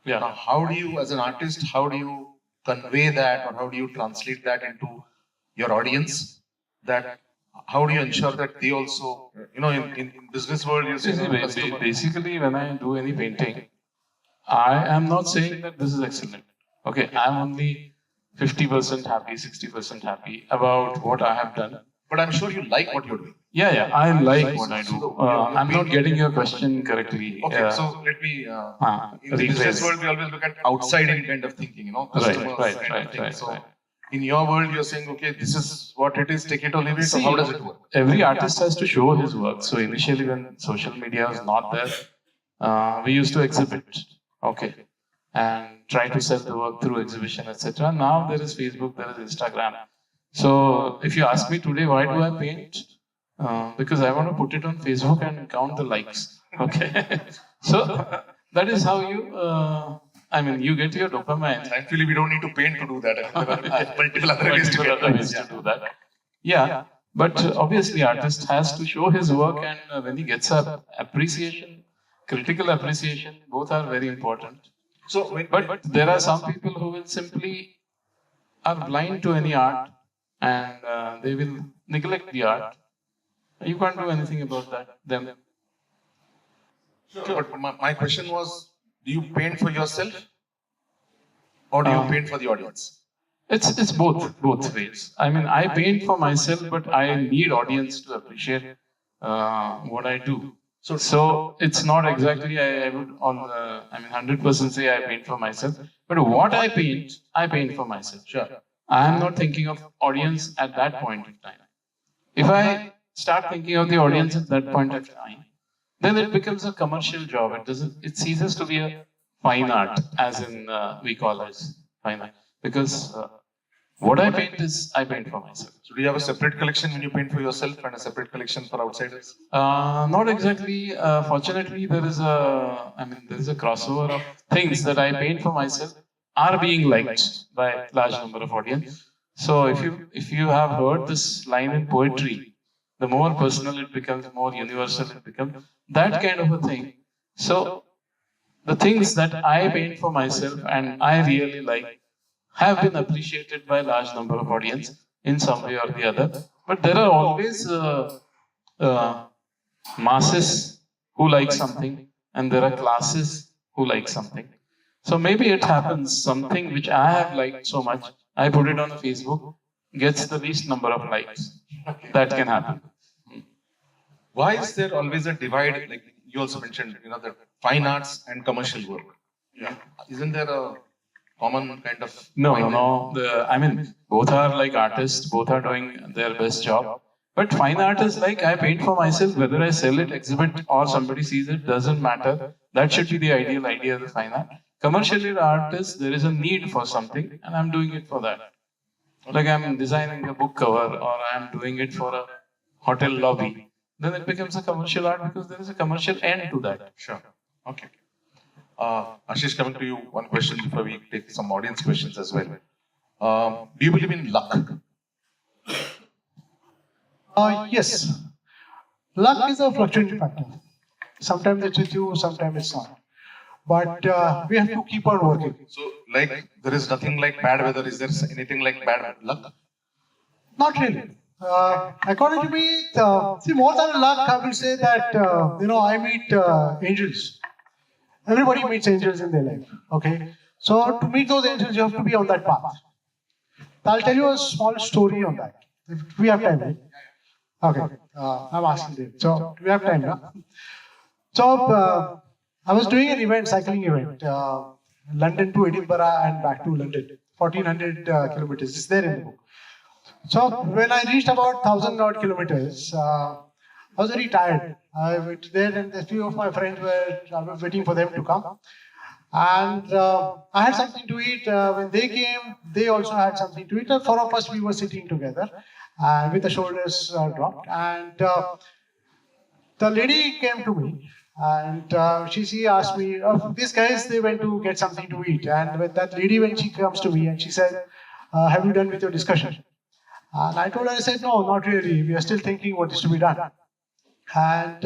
Yeah. Now, how do you, as an artist, how do you convey that, or how do you translate that into your audience? That how do you ensure that they also, in business world, you see basically when I do any painting, I am not saying that this is excellent. Okay, I'm only 50% happy, 60% happy about what I have done. But I'm sure you like what you're doing. Yeah, I like what I do. I'm not getting your question correctly. Okay, so let me. In the business world, we always look at outside in kind of thinking, customers kind of thing. So in your world, you're saying, okay, this is what it is, take it or leave it. So how does it work? Every artist has to show his work. So initially, when social media was not there, we used to exhibit. Okay. And try to sell the work through exhibition, etc. Now there is Facebook, there is Instagram. So if you ask me today, why do I paint? Because I want to put it on Facebook and count the likes. Okay. So that is how you get your dopamine. Thankfully, we don't need to paint to do that. There are multiple other ways to do that. Yeah. But obviously, artist has to show his work, and when he gets appreciation, critical appreciation, both are very important. So, but there are some people who will simply are blind to any art, and they will neglect the art. You can't do anything about that. Them. But my question was, do you paint for yourself, or do you paint for the audience? It's both ways. I mean, I paint for myself, but I need audience to appreciate what I do. So it's not exactly I would 100% say I paint for myself. But what I paint for myself. Sure. I am not thinking of audience at that point in time. If I start thinking of the audience at that point of time, then it becomes a commercial job. It ceases to be a fine art, as in we call as fine art. Because what I paint for myself. So do you have a separate collection when you paint for yourself and a separate collection for outsiders? Not exactly. Fortunately, there is a crossover of things that I paint for myself are being liked by a large number of audience. So if you have heard this line in poetry, the more personal it becomes, more universal it becomes. That kind of a thing. So the things that I paint for myself and I really like have been appreciated by a large number of audience in some way or the other. But there are always masses who like something, and there are classes who like something. So maybe it happens, something which I have liked so much, I put it on Facebook, gets the least number of likes. That can happen. Why is there always a divide? Like you also mentioned, the fine arts and commercial work. Yeah. Isn't there a common kind of... No. Both are like artists, both are doing their best job. But fine art is like I paint for myself, whether I sell it, exhibit, or somebody sees it, doesn't matter. That should be the ideal idea of the fine art. Commercially, the artist, there is a need for something, and I'm doing it for that. Like I'm designing a book cover, or I'm doing it for a hotel lobby. Then it becomes a commercial art because there is a commercial end to that. Sure. Okay. Ashish, coming to you, one question before we take some audience questions as well. Do you believe in luck? Yes. Luck is a fluctuating factor. Sometimes it's with you, sometimes it's not. But we have to keep on working. So, like, there is nothing like bad weather. Is there anything like bad luck? Not really. According to me, see, more than luck, I will say that, I meet angels. Everybody meets angels in their life. Okay. So to meet those angels, you have to be on that path. I'll tell you a small story on that. If we have time, right? Okay. I'm asking them. So we have time, now. So I was doing an event, cycling event, London to Edinburgh and back to London, 1400 kilometers. It's there in the book. So when I reached about 1000 odd kilometers, I was very tired. I went there and a few of my friends I was waiting for them to come. And I had something to eat. When they came, they also had something to eat. And four of us, we were sitting together with the shoulders dropped. And the lady came to me and she asked me, these guys, they went to get something to eat. And when she comes to me and she said, have you done with your discussion? And I told her, I said, no, not really. We are still thinking what is to be done. And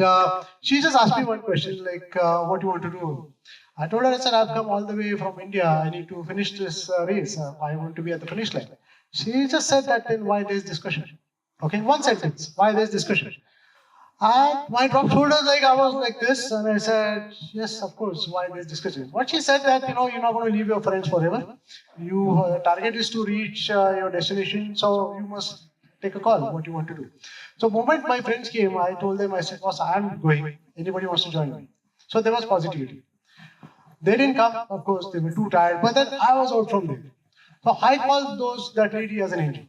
she just asked me one question, like, what do you want to do? I told her, I said, I've come all the way from India. I need to finish this race. I want to be at the finish line. She just said that, then why there's discussion? Okay, one sentence, why there's discussion? And my dropped shoulders, like I was like this, and I said, yes, of course, why there's discussion? What she said that, you're not going to leave your friends forever. Your target is to reach your destination, so you must take a call, what you want to do. So the moment my friends came, I told them, I said, boss, I'm going. Anybody wants to join me? So there was positivity. They didn't come, of course, they were too tired, but then I was out from there. So I called that lady as an angel.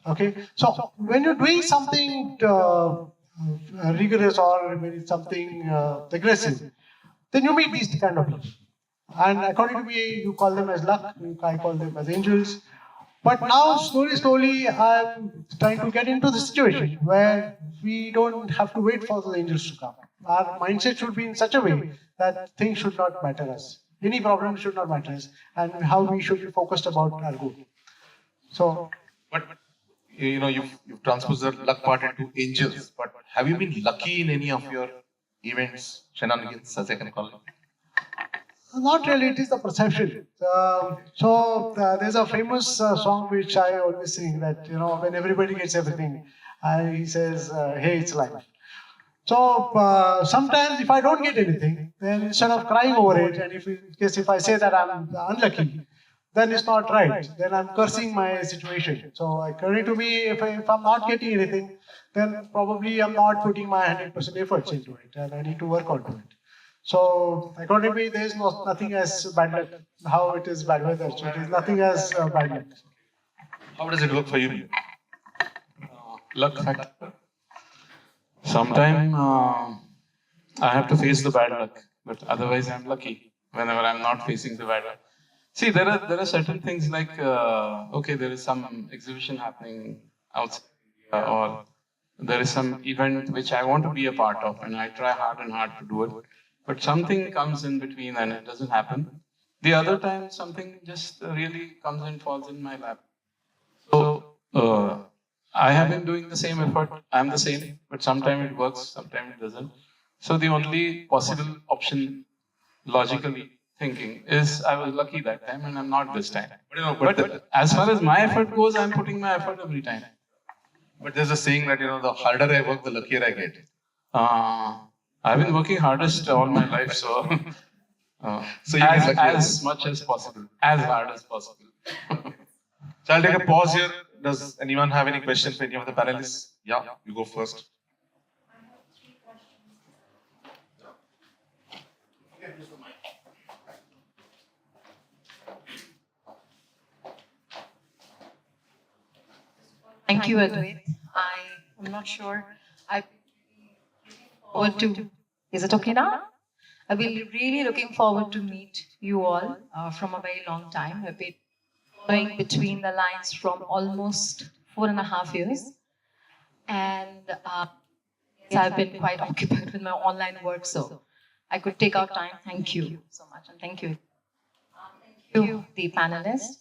Okay, so when you're doing something rigorous or maybe something aggressive, then you meet these kind of people. And according to me, you call them as luck, I call them as angels. But now, slowly, I'm trying to get into the situation where we don't have to wait for the angels to come. Our mindset should be in such a way that things should not matter us. Any problem should not matter us, and how we should be focused about our goal. So, but you've transposed the luck part into angels. But have you been lucky in any of your events, shenanigans, as I can call it? Not really, it is the perception. There's a famous song which I always sing that, when everybody gets everything, he says, hey, it's life. So sometimes if I don't get anything, then instead of crying over it, and if I say that I'm unlucky, then it's not right. Then I'm cursing my situation. So according to me, if I'm not getting anything, then probably I'm not putting my 100% efforts into it, and I need to work on it. So according to me, there is nothing as bad luck. How it is bad weather, so it is nothing as bad luck. How does it work for you? Luck factor. Sometimes I have to face the bad luck, but otherwise I'm lucky whenever I'm not facing the bad luck. See, there are certain things like okay, there is some exhibition happening outside, or there is some event which I want to be a part of, and I try hard and hard to do it. But something comes in between and it doesn't happen. The other time, something just really comes and falls in my lap. So I have been doing the same effort. I'm the same, but sometimes it works, sometimes it doesn't. So the only possible option, logically thinking, is I was lucky that time and I'm not this time. But as far as my effort goes, I'm putting my effort every time. But there's a saying that the harder I work, the luckier I get. I've been working hardest all my life, so so as much as possible, as hard as possible. So I'll take a pause here. Does anyone have any questions for any of the panelists? Yeah, you go first. Thank you, Advait. I'm not sure. Is it okay now? I've been really looking forward to meet you all from a very long time. I've been following between the lines from almost 4.5 years. And I've been quite occupied with my online work, so I could take out time. Thank you so much, and thank you. Thank you, the panelists.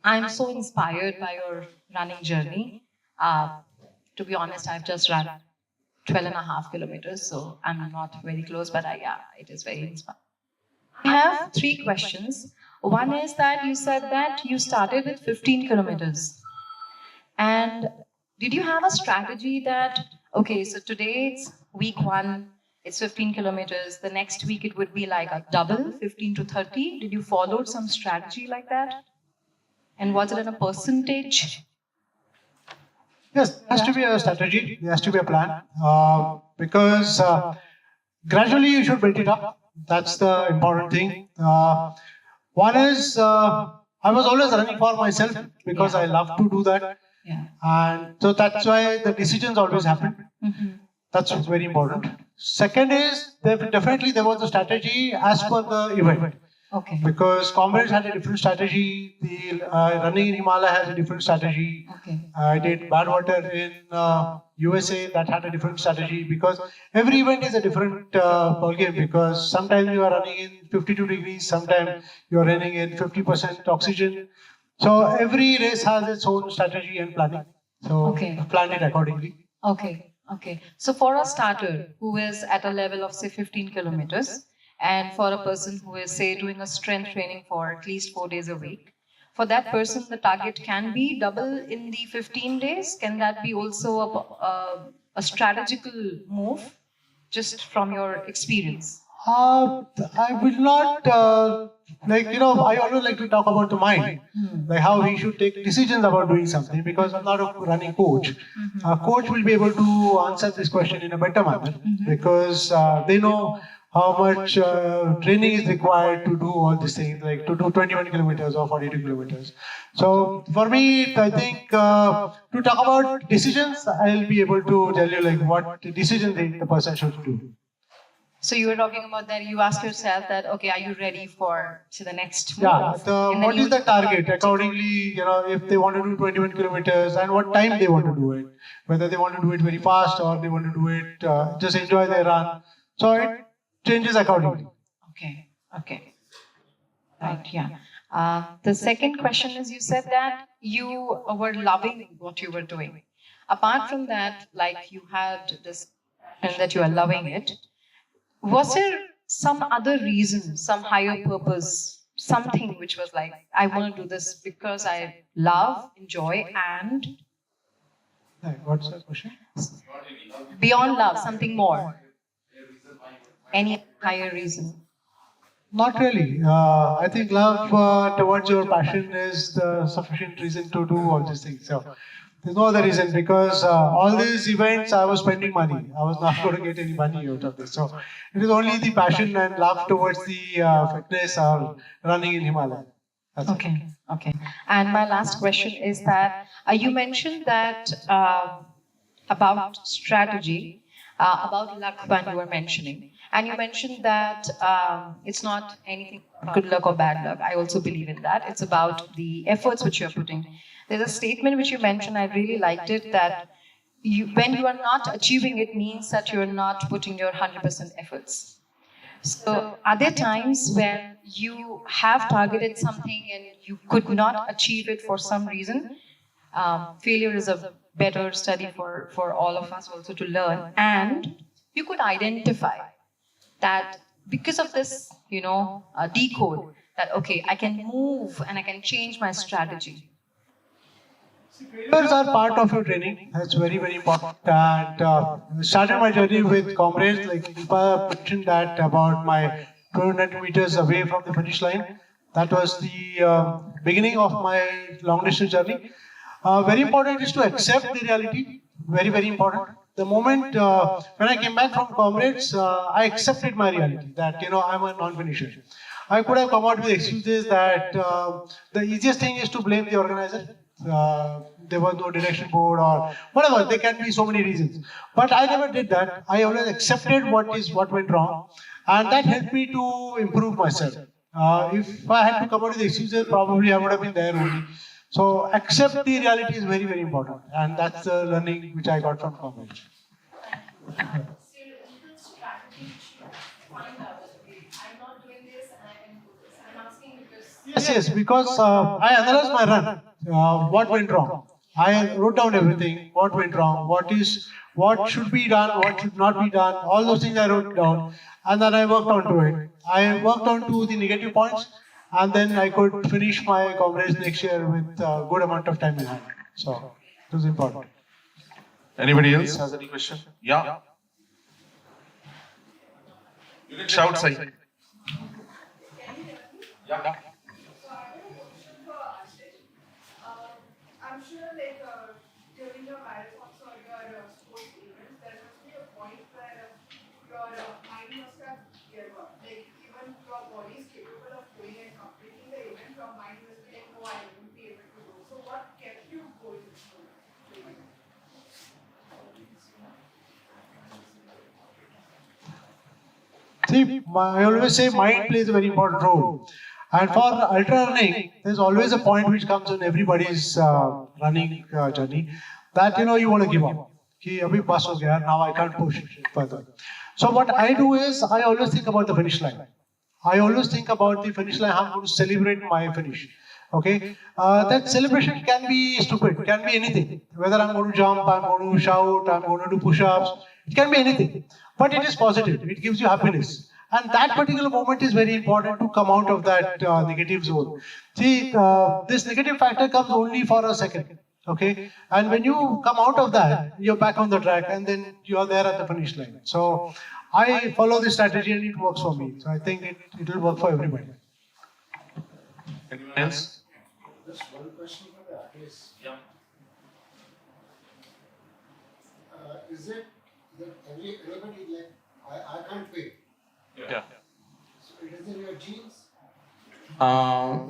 I'm so inspired by your running journey. To be honest, I've just run 12.5 kilometers, so I'm not very close, but yeah, it is very inspiring. I have 3 questions. One is that you said that you started with 15 kilometers. And did you have a strategy that, okay, so today it's week 1, it's 15 kilometers. The next week it would be like a double, 15 to 30. Did you follow some strategy like that? And was it in a percentage? Yes, there has to be a strategy, there has to be a plan, because gradually you should build it up. That's the important thing. One is, I was always running for myself because I love to do that. Yeah. And so that's why the decisions always happen. That's very important. Second is, definitely there was a strategy as per the event. Okay. Because Comrades had a different strategy, the running in Himalaya has a different strategy. Okay. I did Badwater in USA, that had a different strategy, because every event is a different ball game, because sometimes you are running in 52 degrees, sometimes you are running in 50% oxygen. So every race has its own strategy and planning. So plan it accordingly. Okay. Okay. So for a starter who is at a level of say 15 kilometers, and for a person who is say doing a strength training for at least 4 days a week, for that person the target can be double in the 15 days. Can that be also a strategical move, just from your experience? I will not, I always like to talk about the mind, like how he should take decisions about doing something, because I'm not a running coach. A coach will be able to answer this question in a better manner, because they know how much training is required to do all these things, like to do 21 kilometers or 42 kilometers. So for me, I think to talk about decisions, I'll be able to tell you like what decisions the person should do. So you were talking about that you ask yourself that, okay, are you ready for the next move? Yeah, what is the target? Accordingly, if they want to do 21 kilometers and what time they want to do it, whether they want to do it very fast or they want to do it, just enjoy their run. So it changes accordingly. Okay, okay. Right, yeah. The second question is, you said that you were loving what you were doing. Apart from that, like you had this that you are loving it, was there some other reason, some higher purpose, something which was like, I want to do this because I love, enjoy, and What's the question? beyond love, something more? Any higher reason? Not really. I think love towards your passion is the sufficient reason to do all these things. So there's no other reason, because all these events I was spending money. I was not going to get any money out of this. So it is only the passion and love towards the fitness or running in Himalaya. That's Okay, okay. And my last question is that you mentioned that about strategy, about luck when you were mentioning. And you mentioned that it's not anything good luck or bad luck. I also believe in that. It's about the efforts which you're putting. There's a statement which you mentioned, I really liked it, that when you are not achieving it means that you're not putting your 100% efforts. So are there times when you have targeted something and you could not achieve it for some reason? Failure is a better study for all of us also to learn. And you could identify that because of this, decode, that, okay, I can move and I can change my strategy. Failures are part of your training. That's very, very important. And started my journey with Comrades, like Deepa mentioned that about my 200 meters away from the finish line. That was the beginning of my long distance journey. Very important is to accept the reality. Very, very important. The moment when I came back from Comrades, I accepted my reality that I'm a non-finisher. I could have come out with excuses that the easiest thing is to blame the organizer. There was no direction board or whatever. There can be so many reasons, but I never did that. I always accepted what went wrong, and that helped me to improve myself. If I had to come out with excuses, probably I would have been there only. So accept the reality is very, very important, and that's the learning which I got from college. Yes, yes, because I analyzed my run. What went wrong? I wrote down everything. What went wrong? What should be done? What should not be done? All those things I wrote down, and then I worked onto it. I worked onto the negative points, and then I could finish my congress next year with a good amount of time in hand. So it was important. Anybody else has any question? Yeah. You can shout, Sai. Yeah. I'm sure, like, during your marathons or your sports events, there must be a point where your mind must have given up. Like, even your body is capable of going and completing the event, your mind must be like, no, I won't be able to go. So, what kept you going? See, I always say mind plays a very important role. And for ultra running, there's always a point which comes in everybody's running journey that you want to give up. कि अभी बस हो गया, now I can't push further. So what I do is I always think about the finish line. I always think about the finish line. I'm going to celebrate my finish. Okay, that celebration can be stupid, can be anything. Whether I'm going to jump, I'm going to shout, I'm going to do push-ups. It can be anything, but it is positive. It gives you happiness, and that particular moment is very important to come out of that negative zone. See, this negative factor comes only for a second. Okay, and when you come out of that, you're back on the track, and then you are there at the finish line. So I follow this strategy, and it works for me. So I think it will work for everybody. Anyone else? Just one question for the artist. Yeah. Is it that anybody like, I can't wait? Yeah. So it is in your genes?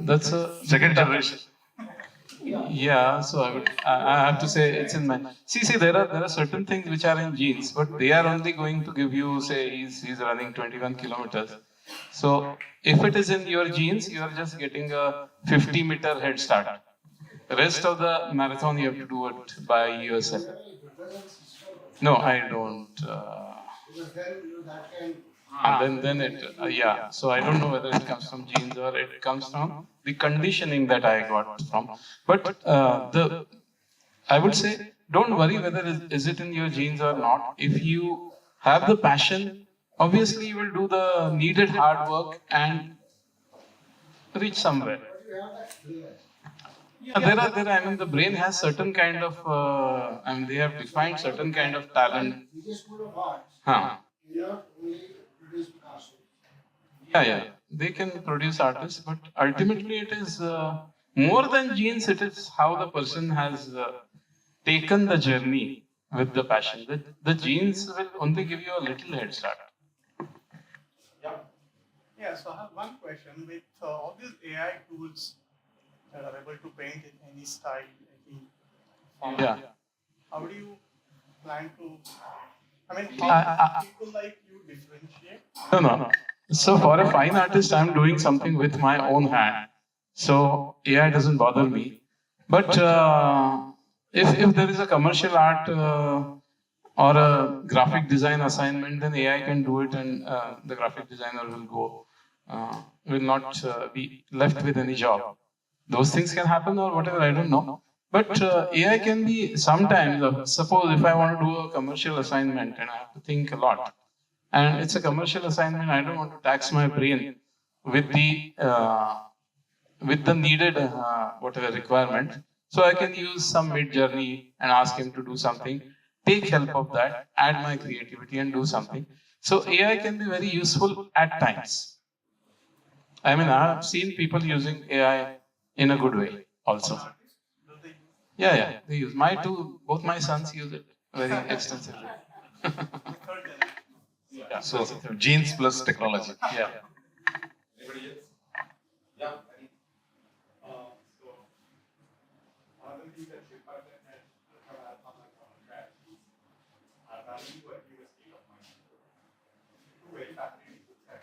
That's a Second generation. yeah. So I have to say it's in my. See, there are certain things which are in genes, but they are only going to give you, say, he's running 21 kilometers. So if it is in your genes, you are just getting a 50-meter head start. The rest of the marathon you have to do it by yourself. No, I don't. Because then that can. And then it, yeah. So I don't know whether it comes from genes or it comes from the conditioning that I got from. But I would say, don't worry whether is it in your genes or not. If you have the passion, obviously you will do the needed hard work and reach somewhere. But you have that flair. Yeah, there. I mean, the brain has certain kind of. They have defined certain kind of talent. DJ School of Arts. Huh. You not only produce Picasso. Yeah. They can produce artists, but ultimately it is more than genes. It is how the person has taken the journey with the passion. The genes will only give you a little head start. Yeah, so I have one question. With all these AI tools that are able to paint in any style, any format, Yeah. how do you plan to, how do people like you differentiate? No. So for a fine artist, I'm doing something with my own hand. So AI doesn't bother me. But if there is a commercial art or a graphic design assignment, then AI can do it, and the graphic designer will not be left with any job. Those things can happen or whatever, I don't know. But AI can be sometimes, suppose if I want to do a commercial assignment and I have to think a lot, and it's a commercial assignment, I don't want to tax my brain with the needed whatever requirement. So I can use some mid-journey and ask him to do something, take help of that, add my creativity and do something. So AI can be very useful at times. I mean, I have seen people using AI in a good way also. Yeah, they use. Both my sons use it very extensively. Yeah. So genes plus technology. Yeah. Anybody else? Yeah. One of the things that Shilpa said that marathon running to a new state of mind. Two very fascinating books.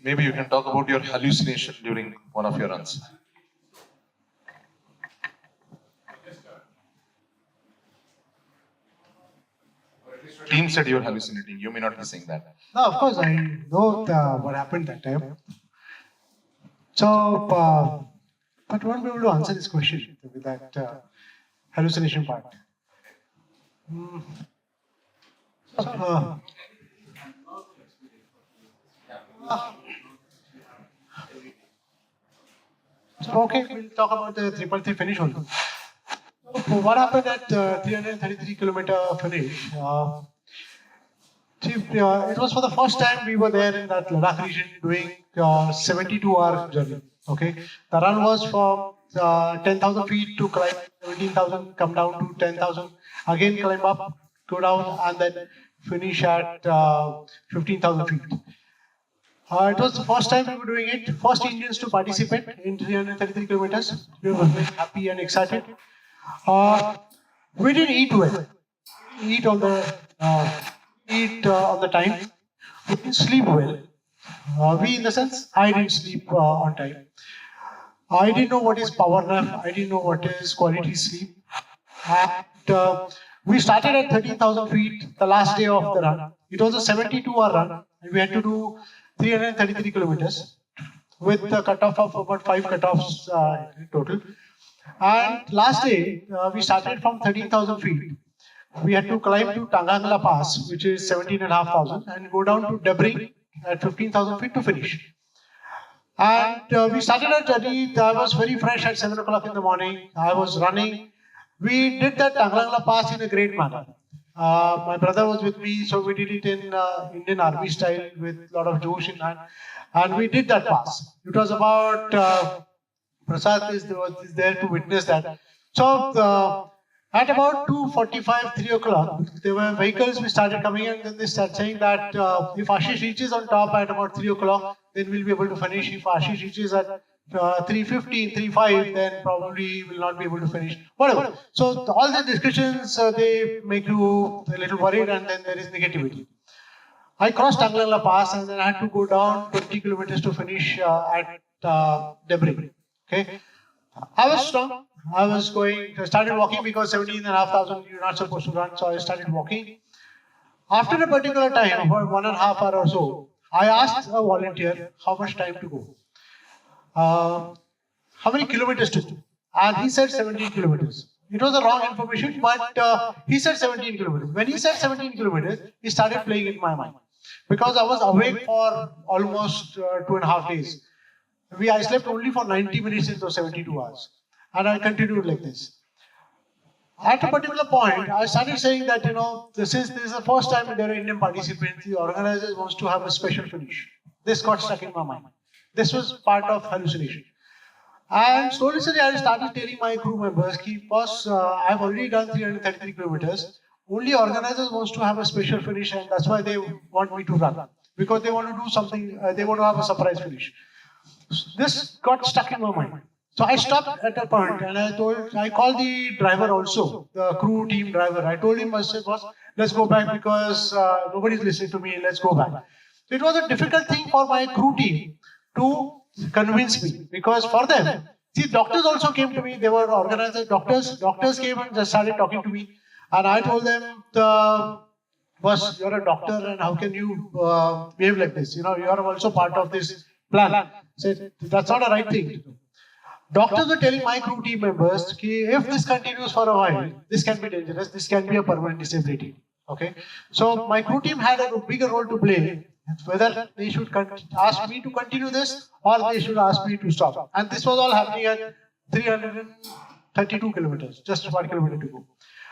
maybe you can talk about your hallucination during one of your runs. Team said you're hallucinating. You may not be saying that. No, of course, I know what happened that time. So, but I won't be able to answer this question with that hallucination part. So, okay, we'll talk about the 3.3 finish only. So, what happened at 333 kilometer finish? It was for the first time we were there in that Ladakh region doing 72-hour journey. Okay, the run was from 10,000 feet to climb 17,000, come down to 10,000, again climb up, go down, and then finish at 15,000 feet. It was the first time we were doing it. First Indians to participate in 333 kilometers. We were very happy and excited. We didn't eat well. We eat on the time. We didn't sleep well. We, in the sense, I didn't sleep on time. I didn't know what is power nap. I didn't know what is quality sleep. And we started at 13,000 feet the last day of the run. It was a 72-hour run. And we had to do 333 kilometers with a cutoff of about 5 cutoffs in total. And last day, we started from 13,000 feet. We had to climb to Tangangla Pass, which is 17,500, and go down to Debring at 15,000 feet to finish. And we started our journey. I was very fresh at 7 o'clock in the morning. I was running. We did that Tangangla Pass in a great manner. My brother was with me, so we did it in Indian Army style with a lot of josh in hand. And we did that pass. It was about, Prasad is there to witness that. So at about 2:45, 3 o'clock, there were vehicles we started coming in, and then they started saying that if Ashish reaches on top at about 3 o'clock, then we'll be able to finish. If Ashish reaches at 3:15, 3:05, then probably will not be able to finish. Whatever. So all the discussions, they make you a little worried, and then there is negativity. I crossed Tangangla Pass, and then I had to go down 20 kilometers to finish at Debris. Okay. I was strong. I started walking because 17,500 you're not supposed to run, so I started walking. After a particular time, about 1.5 hours or so, I asked a volunteer how much time to go. How many kilometers to go? And he said 17 kilometers. It was the wrong information, but he said 17 kilometers. When he said 17 kilometers, he started playing in my mind. Because I was awake for almost 2.5 days. I slept only for 90 minutes in those 72 hours. And I continued like this. At a particular point, I started saying that, since this is the first time there are Indian participants, the organizers wants to have a special finish. This got stuck in my mind. This was part of hallucination. And slowly, I started telling my crew members, boss, I've already done 333 kilometers. Only organizers wants to have a special finish, and that's why they want me to run. Because they want to do something, they want to have a surprise finish. This got stuck in my mind. So I stopped at a point and I called the driver also, the crew team driver. I told him, I said, boss, let's go back because nobody's listening to me, let's go back. So it was a difficult thing for my crew team to convince me because for them, see, doctors also came to me, they were organizers, doctors came and just started talking to me. And I told them, boss, you're a doctor and how can you behave like this? You are also part of this plan. Said, that's not a right thing to do. Doctors were telling my crew team members, if this continues for a while, this can be dangerous, this can be a permanent disability. Okay, so my crew team had a bigger role to play, whether they should ask me to continue this or they should ask me to stop. And this was all happening at 332 kilometers, just 1 kilometer to go.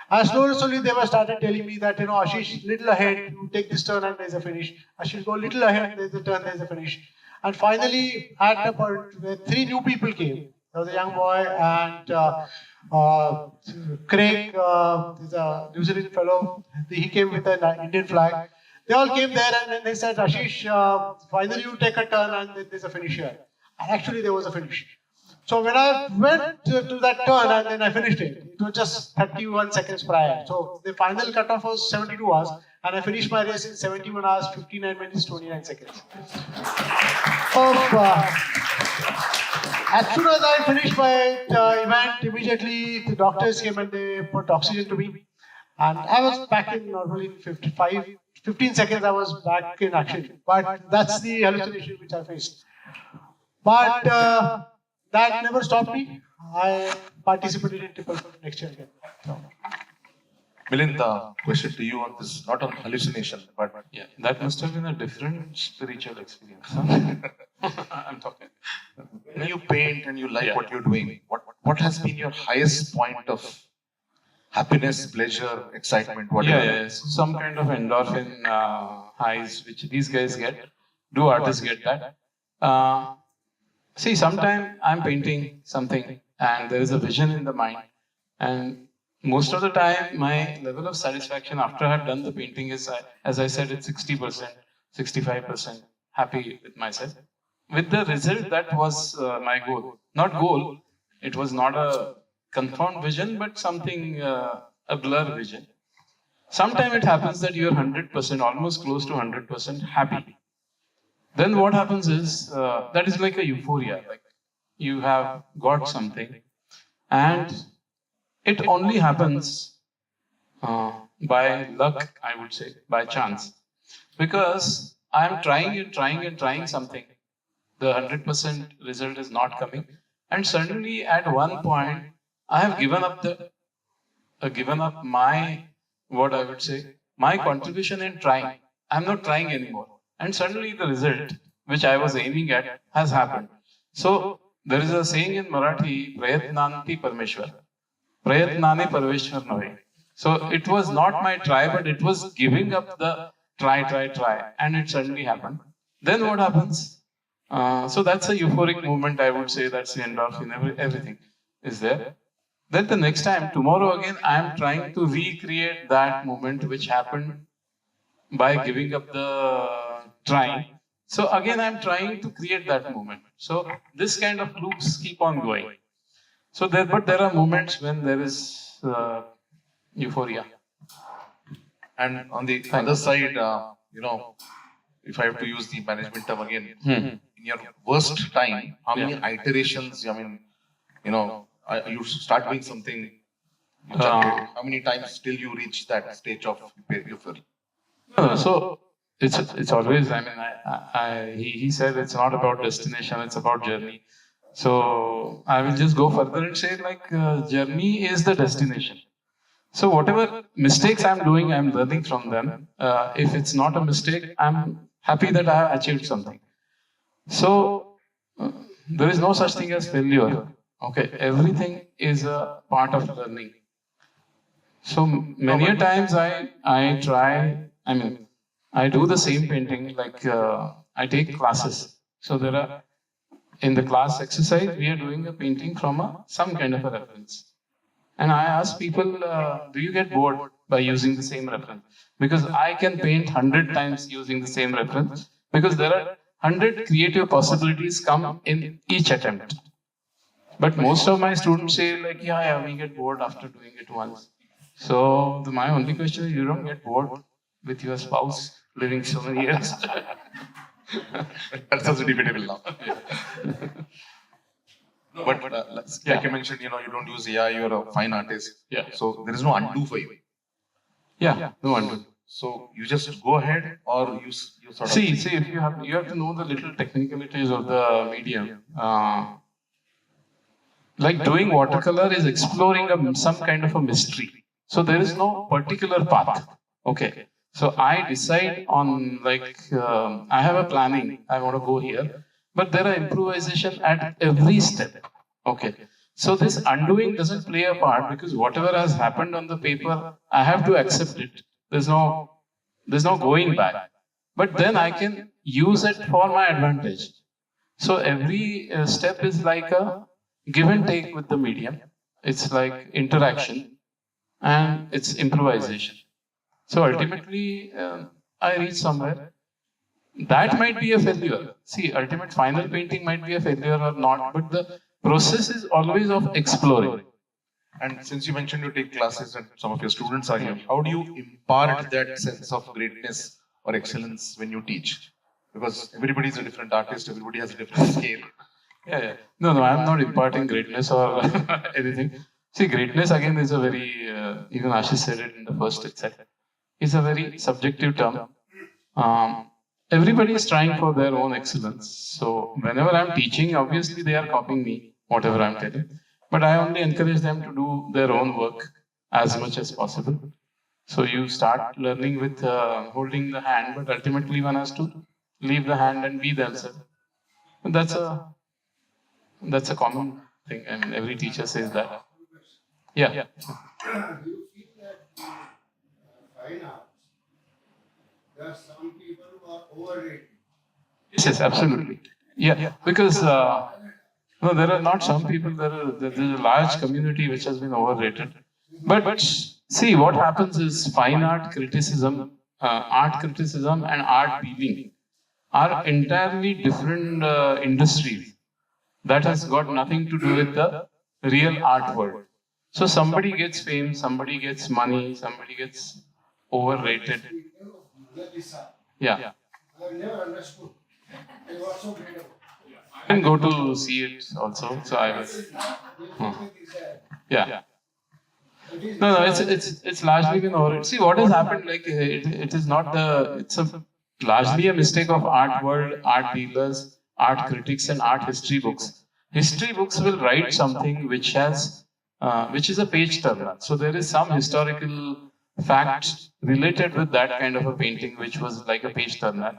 And slowly they were started telling me that, Ashish, little ahead, you take this turn and there's a finish. Ashish, go little ahead, there's a turn, there's a finish. And finally, at the point where 3 new people came, there was a young boy and Craig, is a New Zealand fellow. He came with an Indian flag. They all came there and then they said, Ashish, finally you take a turn and then there's a finish here. And actually there was a finish. So when I went to that turn and then I finished it, it was just 31 seconds prior. So the final cutoff was 72 hours and I finished my race in 71 hours, 59 minutes, 29 seconds. As soon as I finished my event, immediately the doctors came and they put oxygen to me. And I was back in normally 15 seconds I was back in action. But that's the hallucination which I faced. But that never stopped me. I participated in triple next year again. So. Milind, question to you on this, not on hallucination, but Yeah, that must have been a different spiritual experience. Huh? I'm talking. when you paint and you like Yeah. what you're doing, what has been your highest point of happiness, pleasure, excitement, whatever? Yeah. So some kind of endorphin highs, which these guys get. Do artists get that? See, sometimes I'm painting something and there is a vision in the mind, and most of the time my level of satisfaction after I've done the painting is, as I said, it's 60%, 65% happy with myself. With the result, that was my goal. Not goal, it was not a confirmed vision, but something, a blur vision. Sometimes it happens that you're 100%, almost close to 100% happy. Then what happens is, that is like a euphoria, like you have got something, and it only happens by luck, I would say, by chance. Because I'm trying something, the 100% result is not coming, and suddenly at one point, I have given up my, what I would say, my contribution in trying. I'm not trying anymore. And suddenly the result, which I was aiming at, has happened. So there is a saying in Marathi, Prayatnanti Parmeshwar. Prayatnane Parmeshwar Nave. So it was not my try, but it was giving up the try, and it suddenly happened. Then what happens? So that's a euphoric moment, I would say. That's the endorphin, everything is there. Then the next time, tomorrow again, I am trying to recreate that moment which happened by giving up the trying. So again, I'm trying to create that moment. So this kind of loops keep on going. So but there are moments when there is euphoria. And on the other side, if I have to use the management term again, in your worst time, how many iterations? I mean, you start doing something, you jump it. How many times till you reach that stage of euphoria? So it's always. I mean, he said it's not about destination; it's about journey. So I will just go further and say like journey is the destination. So whatever mistakes I'm doing, I'm learning from them. If it's not a mistake, I'm happy that I have achieved something. So there is no such thing as failure. Okay, everything is a part of learning. So many a times I try. I mean, I do the same painting. Like I take classes. So there are in the class exercise we are doing a painting from some kind of a reference. And I ask people, do you get bored by using the same reference? Because I can paint 100 times using the same reference, because there are 100 creative possibilities come in each attempt. But most of my students say like, yeah, we get bored after doing it once. So my only question is, you don't get bored with your spouse living so many years? That's also debatable now. But like I mentioned, you don't use AI, you're a fine artist. Yeah. So there is no undo for you. Yeah, no undo. So you just go ahead, or you sort of See, if you have to know the little technicalities of the medium. Like doing watercolor is exploring some kind of a mystery. So there is no particular path. Okay. So I decide on I have a planning. I want to go here, but there are improvisation at every step. Okay. So this undoing doesn't play a part, because whatever has happened on the paper, I have to accept it. There's no going back. But then I can use it for my advantage. So every step is like a give and take with the medium. It's like interaction, and it's improvisation. So ultimately, I reach somewhere. That might be a failure. See, ultimate final painting might be a failure or not, but the process is always of exploring. And since you mentioned you take classes and some of your students are here, how do you impart that sense of greatness or excellence when you teach? Because everybody is a different artist, everybody has a different scale. Yeah. No, I'm not imparting greatness or anything. See, greatness again is a very, even Ashish said it in the first itself, is a very subjective term. Everybody is trying for their own excellence. So whenever I'm teaching, obviously they are copying me, whatever I'm telling. But I only encourage them to do their own work as much as possible. So you start learning with holding the hand, but ultimately one has to leave the hand and be themselves. And that's a common thing. I mean, every teacher says that. Yeah. Do you feel that in fine arts, there are some people who are overrated? Yes, absolutely. Yeah, because no, there are not some people. There's a large community which has been overrated. But see, what happens is fine art criticism, and art dealing are entirely different industries that has got nothing to do with the real art world. So somebody gets fame, somebody gets money, somebody gets overrated. Mona Lisa, Yeah. I've never understood. They were so great. I can go to see it also. So I was. Yeah. No, it's largely been over. See what has happened. Like it is not the. It's a largely a mistake of art world, art dealers, art critics, and art history books. History books will write something which is a page turner. So there is some historical fact related with that kind of a painting, which was like a page turner.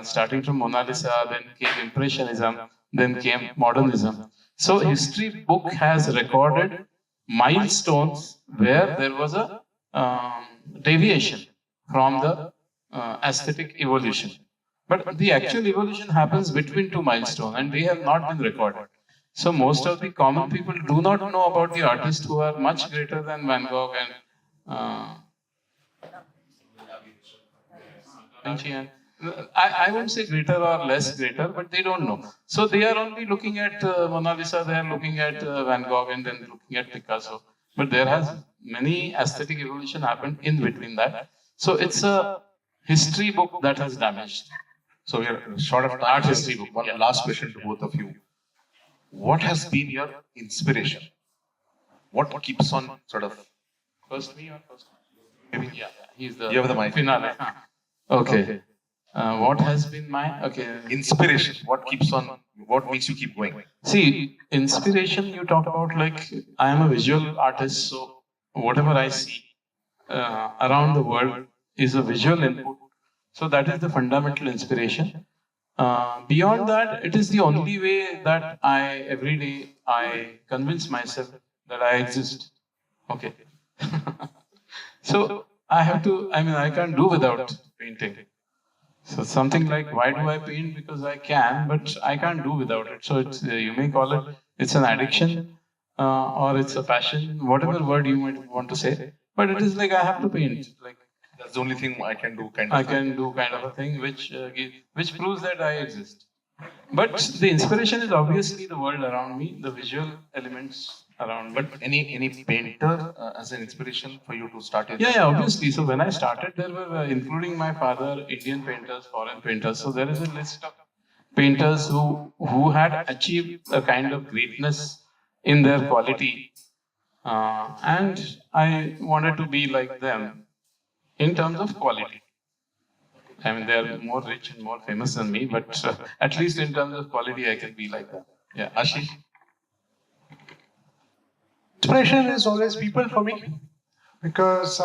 Starting from Mona Lisa, then came Impressionism, then came Modernism. So history book has recorded milestones where there was a deviation from the aesthetic evolution. But the actual evolution happens between two milestones and they have not been recorded. So most of the common people do not know about the artists who are much greater than Van Gogh and Da Vinci and I won't say greater or less greater, but they don't know. So they are only looking at Mona Lisa, they are looking at Van Gogh, and then looking at Picasso. But there has many aesthetic evolution happened in between that. So it's a history book that has damaged. So we are short of time. Art history book. One last question to both of you. What has been your inspiration? What keeps on sort of? First me or first? Maybe yeah. He's the. You have the mic. Finale. Okay. What has been my inspiration? What keeps on? What makes you keep going? See, inspiration. You talk about like I am a visual artist, so whatever I see around the world is a visual input. So that is the fundamental inspiration. Beyond that, it is the only way that every day I convince myself that I exist. Okay. So I have to. I mean, I can't do without painting. So something like, why do I paint? Because I can, but I can't do without it. So it's you may call it's an addiction or it's a passion, whatever word you might want to say. But it is like I have to paint. Like that's the only thing I can do. Kind of. I can do kind of a thing which proves that I exist. But the inspiration is obviously the world around me, the visual elements around me. But any painter as an inspiration for you to start your yeah, obviously. So when I started, there were, including my father, Indian painters, foreign painters. So there is a list of painters who had achieved a kind of greatness in their quality. And I wanted to be like them in terms of quality. I mean, they are more rich and more famous than me, but at least in terms of quality, I can be like that. Yeah, Ashish? Inspiration is always people for me because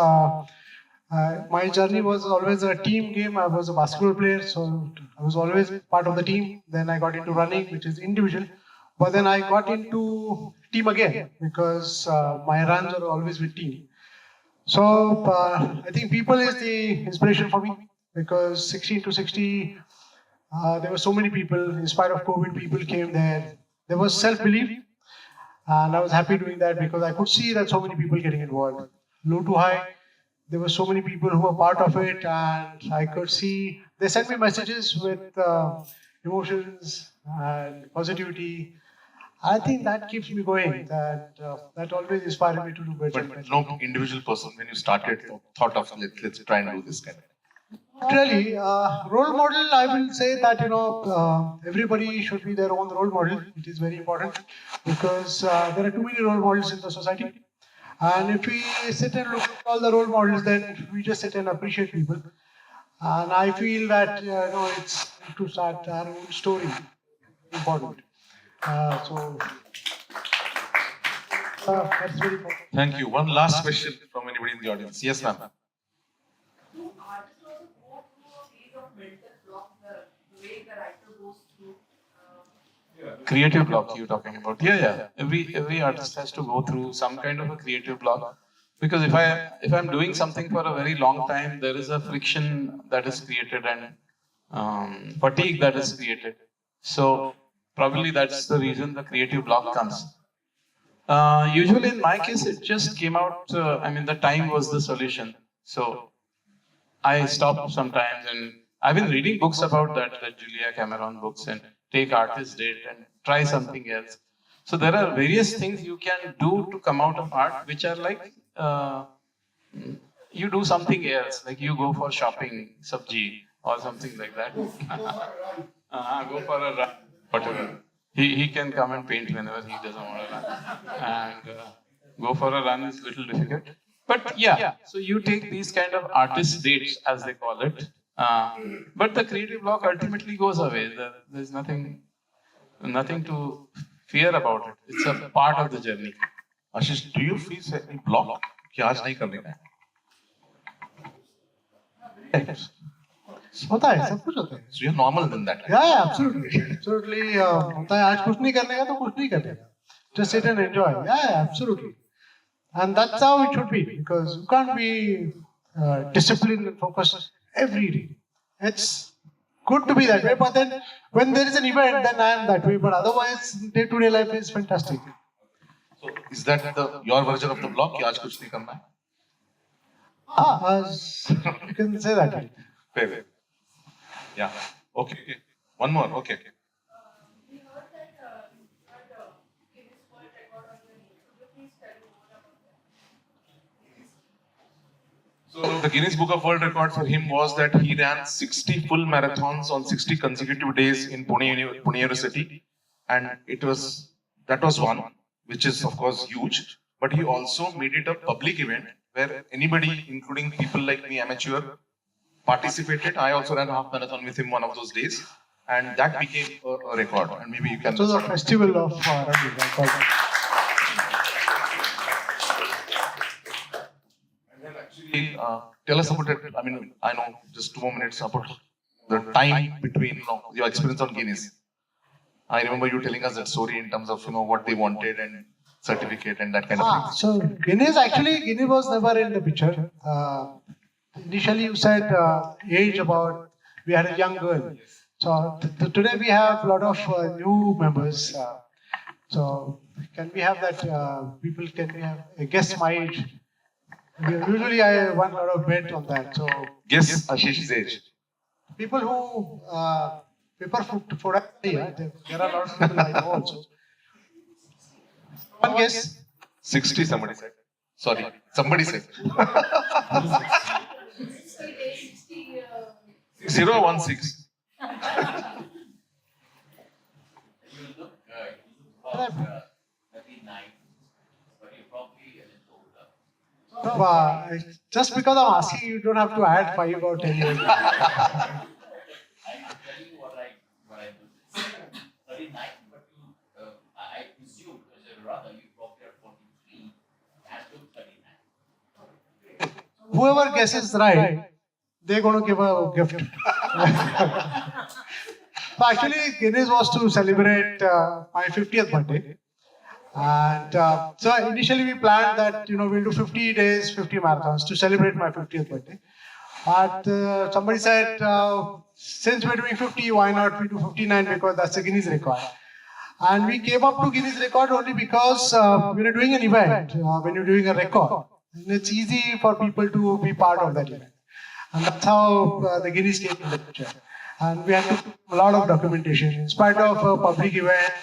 my journey was always a team game. I was a basketball player, so I was always part of the team. Then I got into running, which is individual. But then I got into team again because my runs are always with team. So I think people is the inspiration for me because 16 to 60, there were so many people. In spite of COVID, people came there. There was self-belief. And I was happy doing that because I could see that so many people getting involved. Low to high, there were so many people who were part of it, and I could see they sent me messages with emotions and positivity. I think that keeps me going. That always inspires me to do better. But no individual person when you started thought of let's try and do this kind of thing. Really, role model, I will say that, everybody should be their own role model. It is very important because there are too many role models in the society. And if we sit and look at all the role models, then we just sit and appreciate people. And I feel that, it's to start our own story. Important. That's very important. Thank you. One last question from anybody in the audience. Yes, ma'am. Do artists also go through a phase of mental block, the way the writer goes through? Creative block you're talking about. Yeah. Every artist has to go through some kind of a creative block. Because if I'm doing something for a very long time, there is a friction that is created and fatigue that is created. So probably that's the reason the creative block comes. Usually in my case, it just came out, the time was the solution. So I stopped sometimes and I've been reading books about that, like Julia Cameron books, and take artist date and try something else. So there are various things you can do to come out of art, which are like, you do something else, like you go for shopping, sabji, or something like that. Go for a run, whatever. He can come and paint whenever he doesn't want to run. And go for a run is a little difficult. But yeah, so you take these kind of artist dates, as they call it. But the creative block ultimately goes away. There's nothing to fear about it. It's a part of the journey. Ashish, do you feel any block? कि आज नहीं करने का है? होता है, सब कुछ होता है. So you're normal than that. Yeah, absolutely. होता है, आज कुछ नहीं करने का तो कुछ नहीं करने का. Just sit and enjoy. Yeah, absolutely. And that's how it should be, because you can't be disciplined and focused every day. It's good to be that way, but then when there is an event, then I am that way. But otherwise, day-to-day life is fantastic. So is that your version of the block? कि आज कुछ नहीं करना है? You can say that. Fair. Yeah. Okay. One more. Okay. We heard that you had Guinness World Record on your name. Could you please tell me more about that? So the Guinness Book of World Record for him was that he ran 60 full marathons on 60 consecutive days in Pune University, and that was one, which is of course huge. But he also made it a public event where anybody, including people like me, amateur, participated. I also ran half marathon with him one of those days, and that became a record. And maybe you can. So the festival of running, I call it. Actually, tell us about it. I know just 2 more minutes about the time between your experience on Guinness. I remember you telling us that story in terms of what they wanted and certificate and that kind of thing. So Guinness was never in the picture. Initially, you said age about, we had a young girl. So today we have a lot of new members. So can we have that, can we have a guess my age? Usually I want a lot of bet on that. So Guess Ashish's age. people who prepare for there are a lot of people I know also. One guess. 60, somebody said. Sorry, somebody said. 016. Just because I'm asking, you don't have to add 5 or 10 years. I'm telling you what I do. 39, but I presume as a brother, you probably are 43 and took 39. Whoever guesses right, they're going to give a gift. So actually, Guinness was to celebrate my 50th birthday. And so initially we planned that, we'll do 50 days, 50 marathons to celebrate my 50th birthday. But somebody said, since we're doing 50, why not we do 59, because that's a Guinness record. And we came up to Guinness record only because when you're doing an event, when you're doing a record, it's easy for people to be part of that event. And that's how the Guinness came in the picture. And we had to do a lot of documentation. In spite of a public event,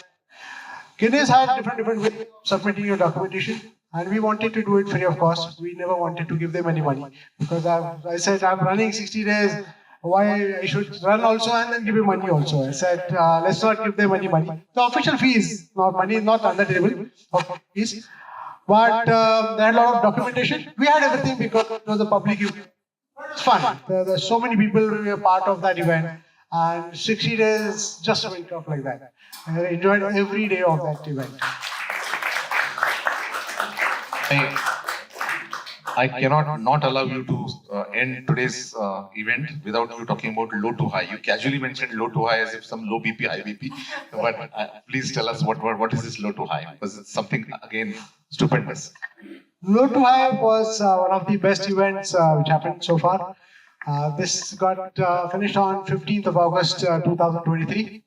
Guinness had different ways of submitting your documentation, and we wanted to do it free of cost. We never wanted to give them any money because I said I'm running 60 days. Why I should run also and then give you money also? I said let's not give them any money. The official fees, not money, not under the table of fees. But they had a lot of documentation. We had everything because it was a public event. It's fun. There's so many people who were part of that event, and 60 days just went off like that. I enjoyed every day of that event. I cannot not allow you to end today's event without you talking about low to high. You casually mentioned low to high as if some low BP, high BP. But please tell us what is this low to high? Because it's something, again, stupendous. Low to High was one of the best events which happened so far. This got finished on 15th of August 2023.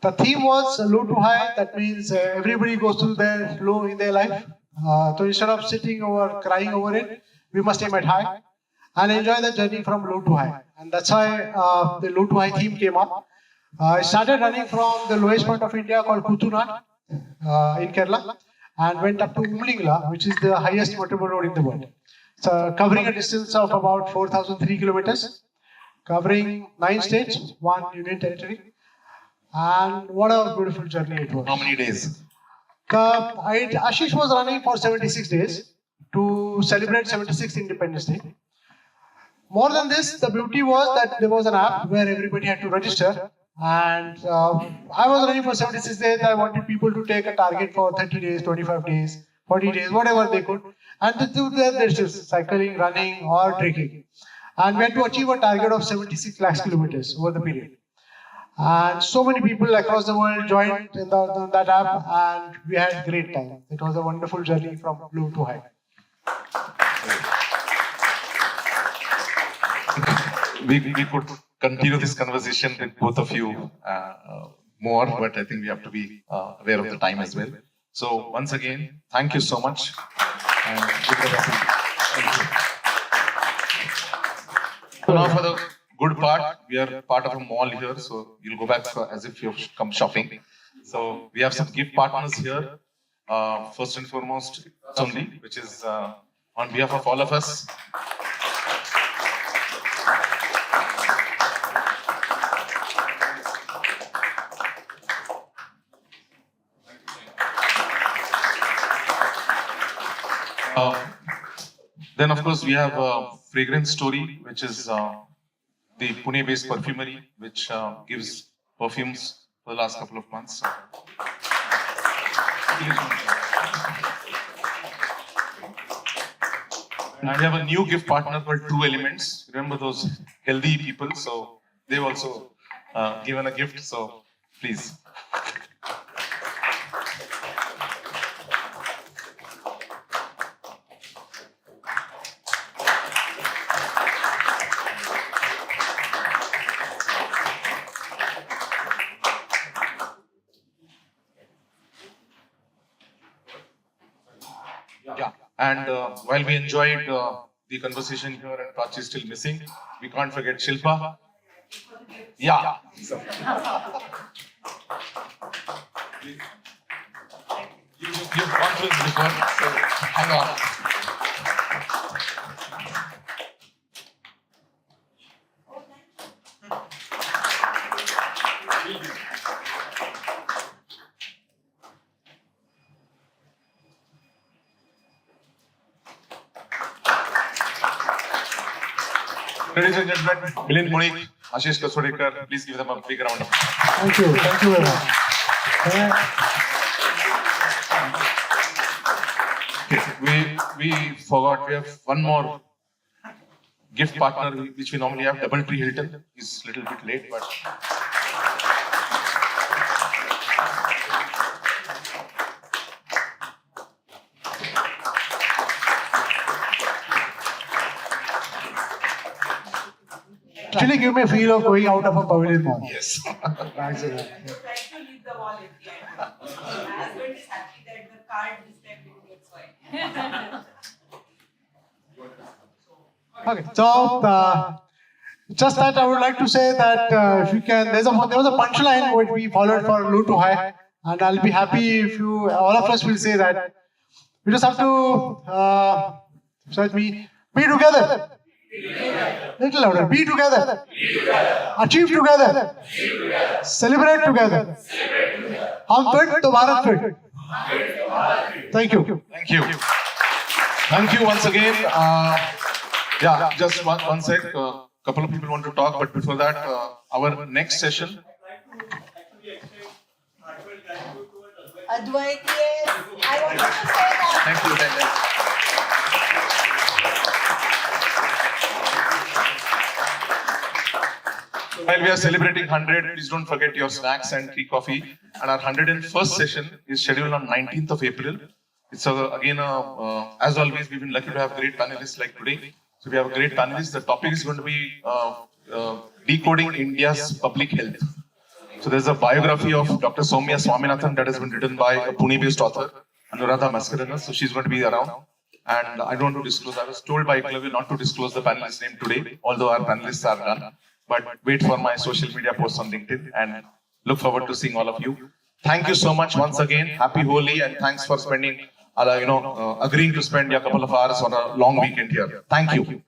The theme was Low to High. That means everybody goes through their low in their life. So instead of sitting over, crying over it, we must aim at high and enjoy the journey from low to high. And that's why the Low to High theme came up. I started running from the lowest point of India called Kutunad in Kerala, and went up to Umlingla, which is the highest motorable road in the world. So covering a distance of about 4,003 kilometers, covering 9 states, 1 union territory. And what a beautiful journey it was. How many days? Ashish was running for 76 days to celebrate 76th Independence Day. More than this, the beauty was that there was an app where everybody had to register. And I was running for 76 days. I wanted people to take a target for 30 days, 25 days, 40 days, whatever they could. And to do that, there's just cycling, running, or trekking. And we had to achieve a target of 76 lakhs kilometers over the period. And so many people across the world joined in that app, and we had a great time. It was a wonderful journey from low to high. We could continue this conversation with both of you more, but I think we have to be aware of the time as well. So once again, thank you so much. And so now for the good part, we are part of a mall here, so you'll go back as if you've come shopping. So we have some gift partners here. First and foremost, only, which is on behalf of all of us. Then of course we have Fragrance Story, which is the Pune-based perfumery, which gives perfumes for the last couple of months. And we have a new gift partner called True Elements. Remember those healthy people? So they've also given a gift. So please. And while we enjoyed the conversation here and Prachi is still missing, we can't forget Shilpa. Yeah. So, you've gone through this before, so hang on. Ladies and gentlemen, Milind Monik, Ashish Kasodekar, please give them a big round of applause. Thank you very much. Okay, we forgot, we have one more gift partner, which we normally have, Doubletree Hilton. He's a little bit late, but... Actually, give me a feel of going out of a pavilion mall. Yes. Thanks a lot. Try to leave the wall at the end. My husband is happy that the card this time didn't get swiped. Okay, so just that I would like to say that if you can, there was a punchline which we followed for low to high. And I'll be happy if you, all of us will say that. We just have to, search me, be together. Little louder. Be together. Achieve together. Celebrate together. हम fit तो Bharat fit. Thank you. Thank you. Thank you once again. Yeah, just one sec. Couple of people want to talk, but before that, our next session. Advait, yes. I wanted to say that. Thank you. Thank you. While we are celebrating 100, please don't forget your snacks and tea, coffee. And our 101st session is scheduled on 19th of April. It's again, as always, we've been lucky to have great panelists like today. So we have a great panelist. The topic is going to be decoding India's public health. So there's a biography of Dr. Soumya Swaminathan that has been written by a Pune-based author, Anuradha Mascarenhas. So she's going to be around. And I don't want to disclose. I was told by Eklavya not to disclose the panelist's name today, although our panelists are done. But wait for my social media posts on LinkedIn and look forward to seeing all of you. Thank you so much once again. Happy Holi and thanks for spending, agreeing to spend a couple of hours on a long weekend here. Thank you.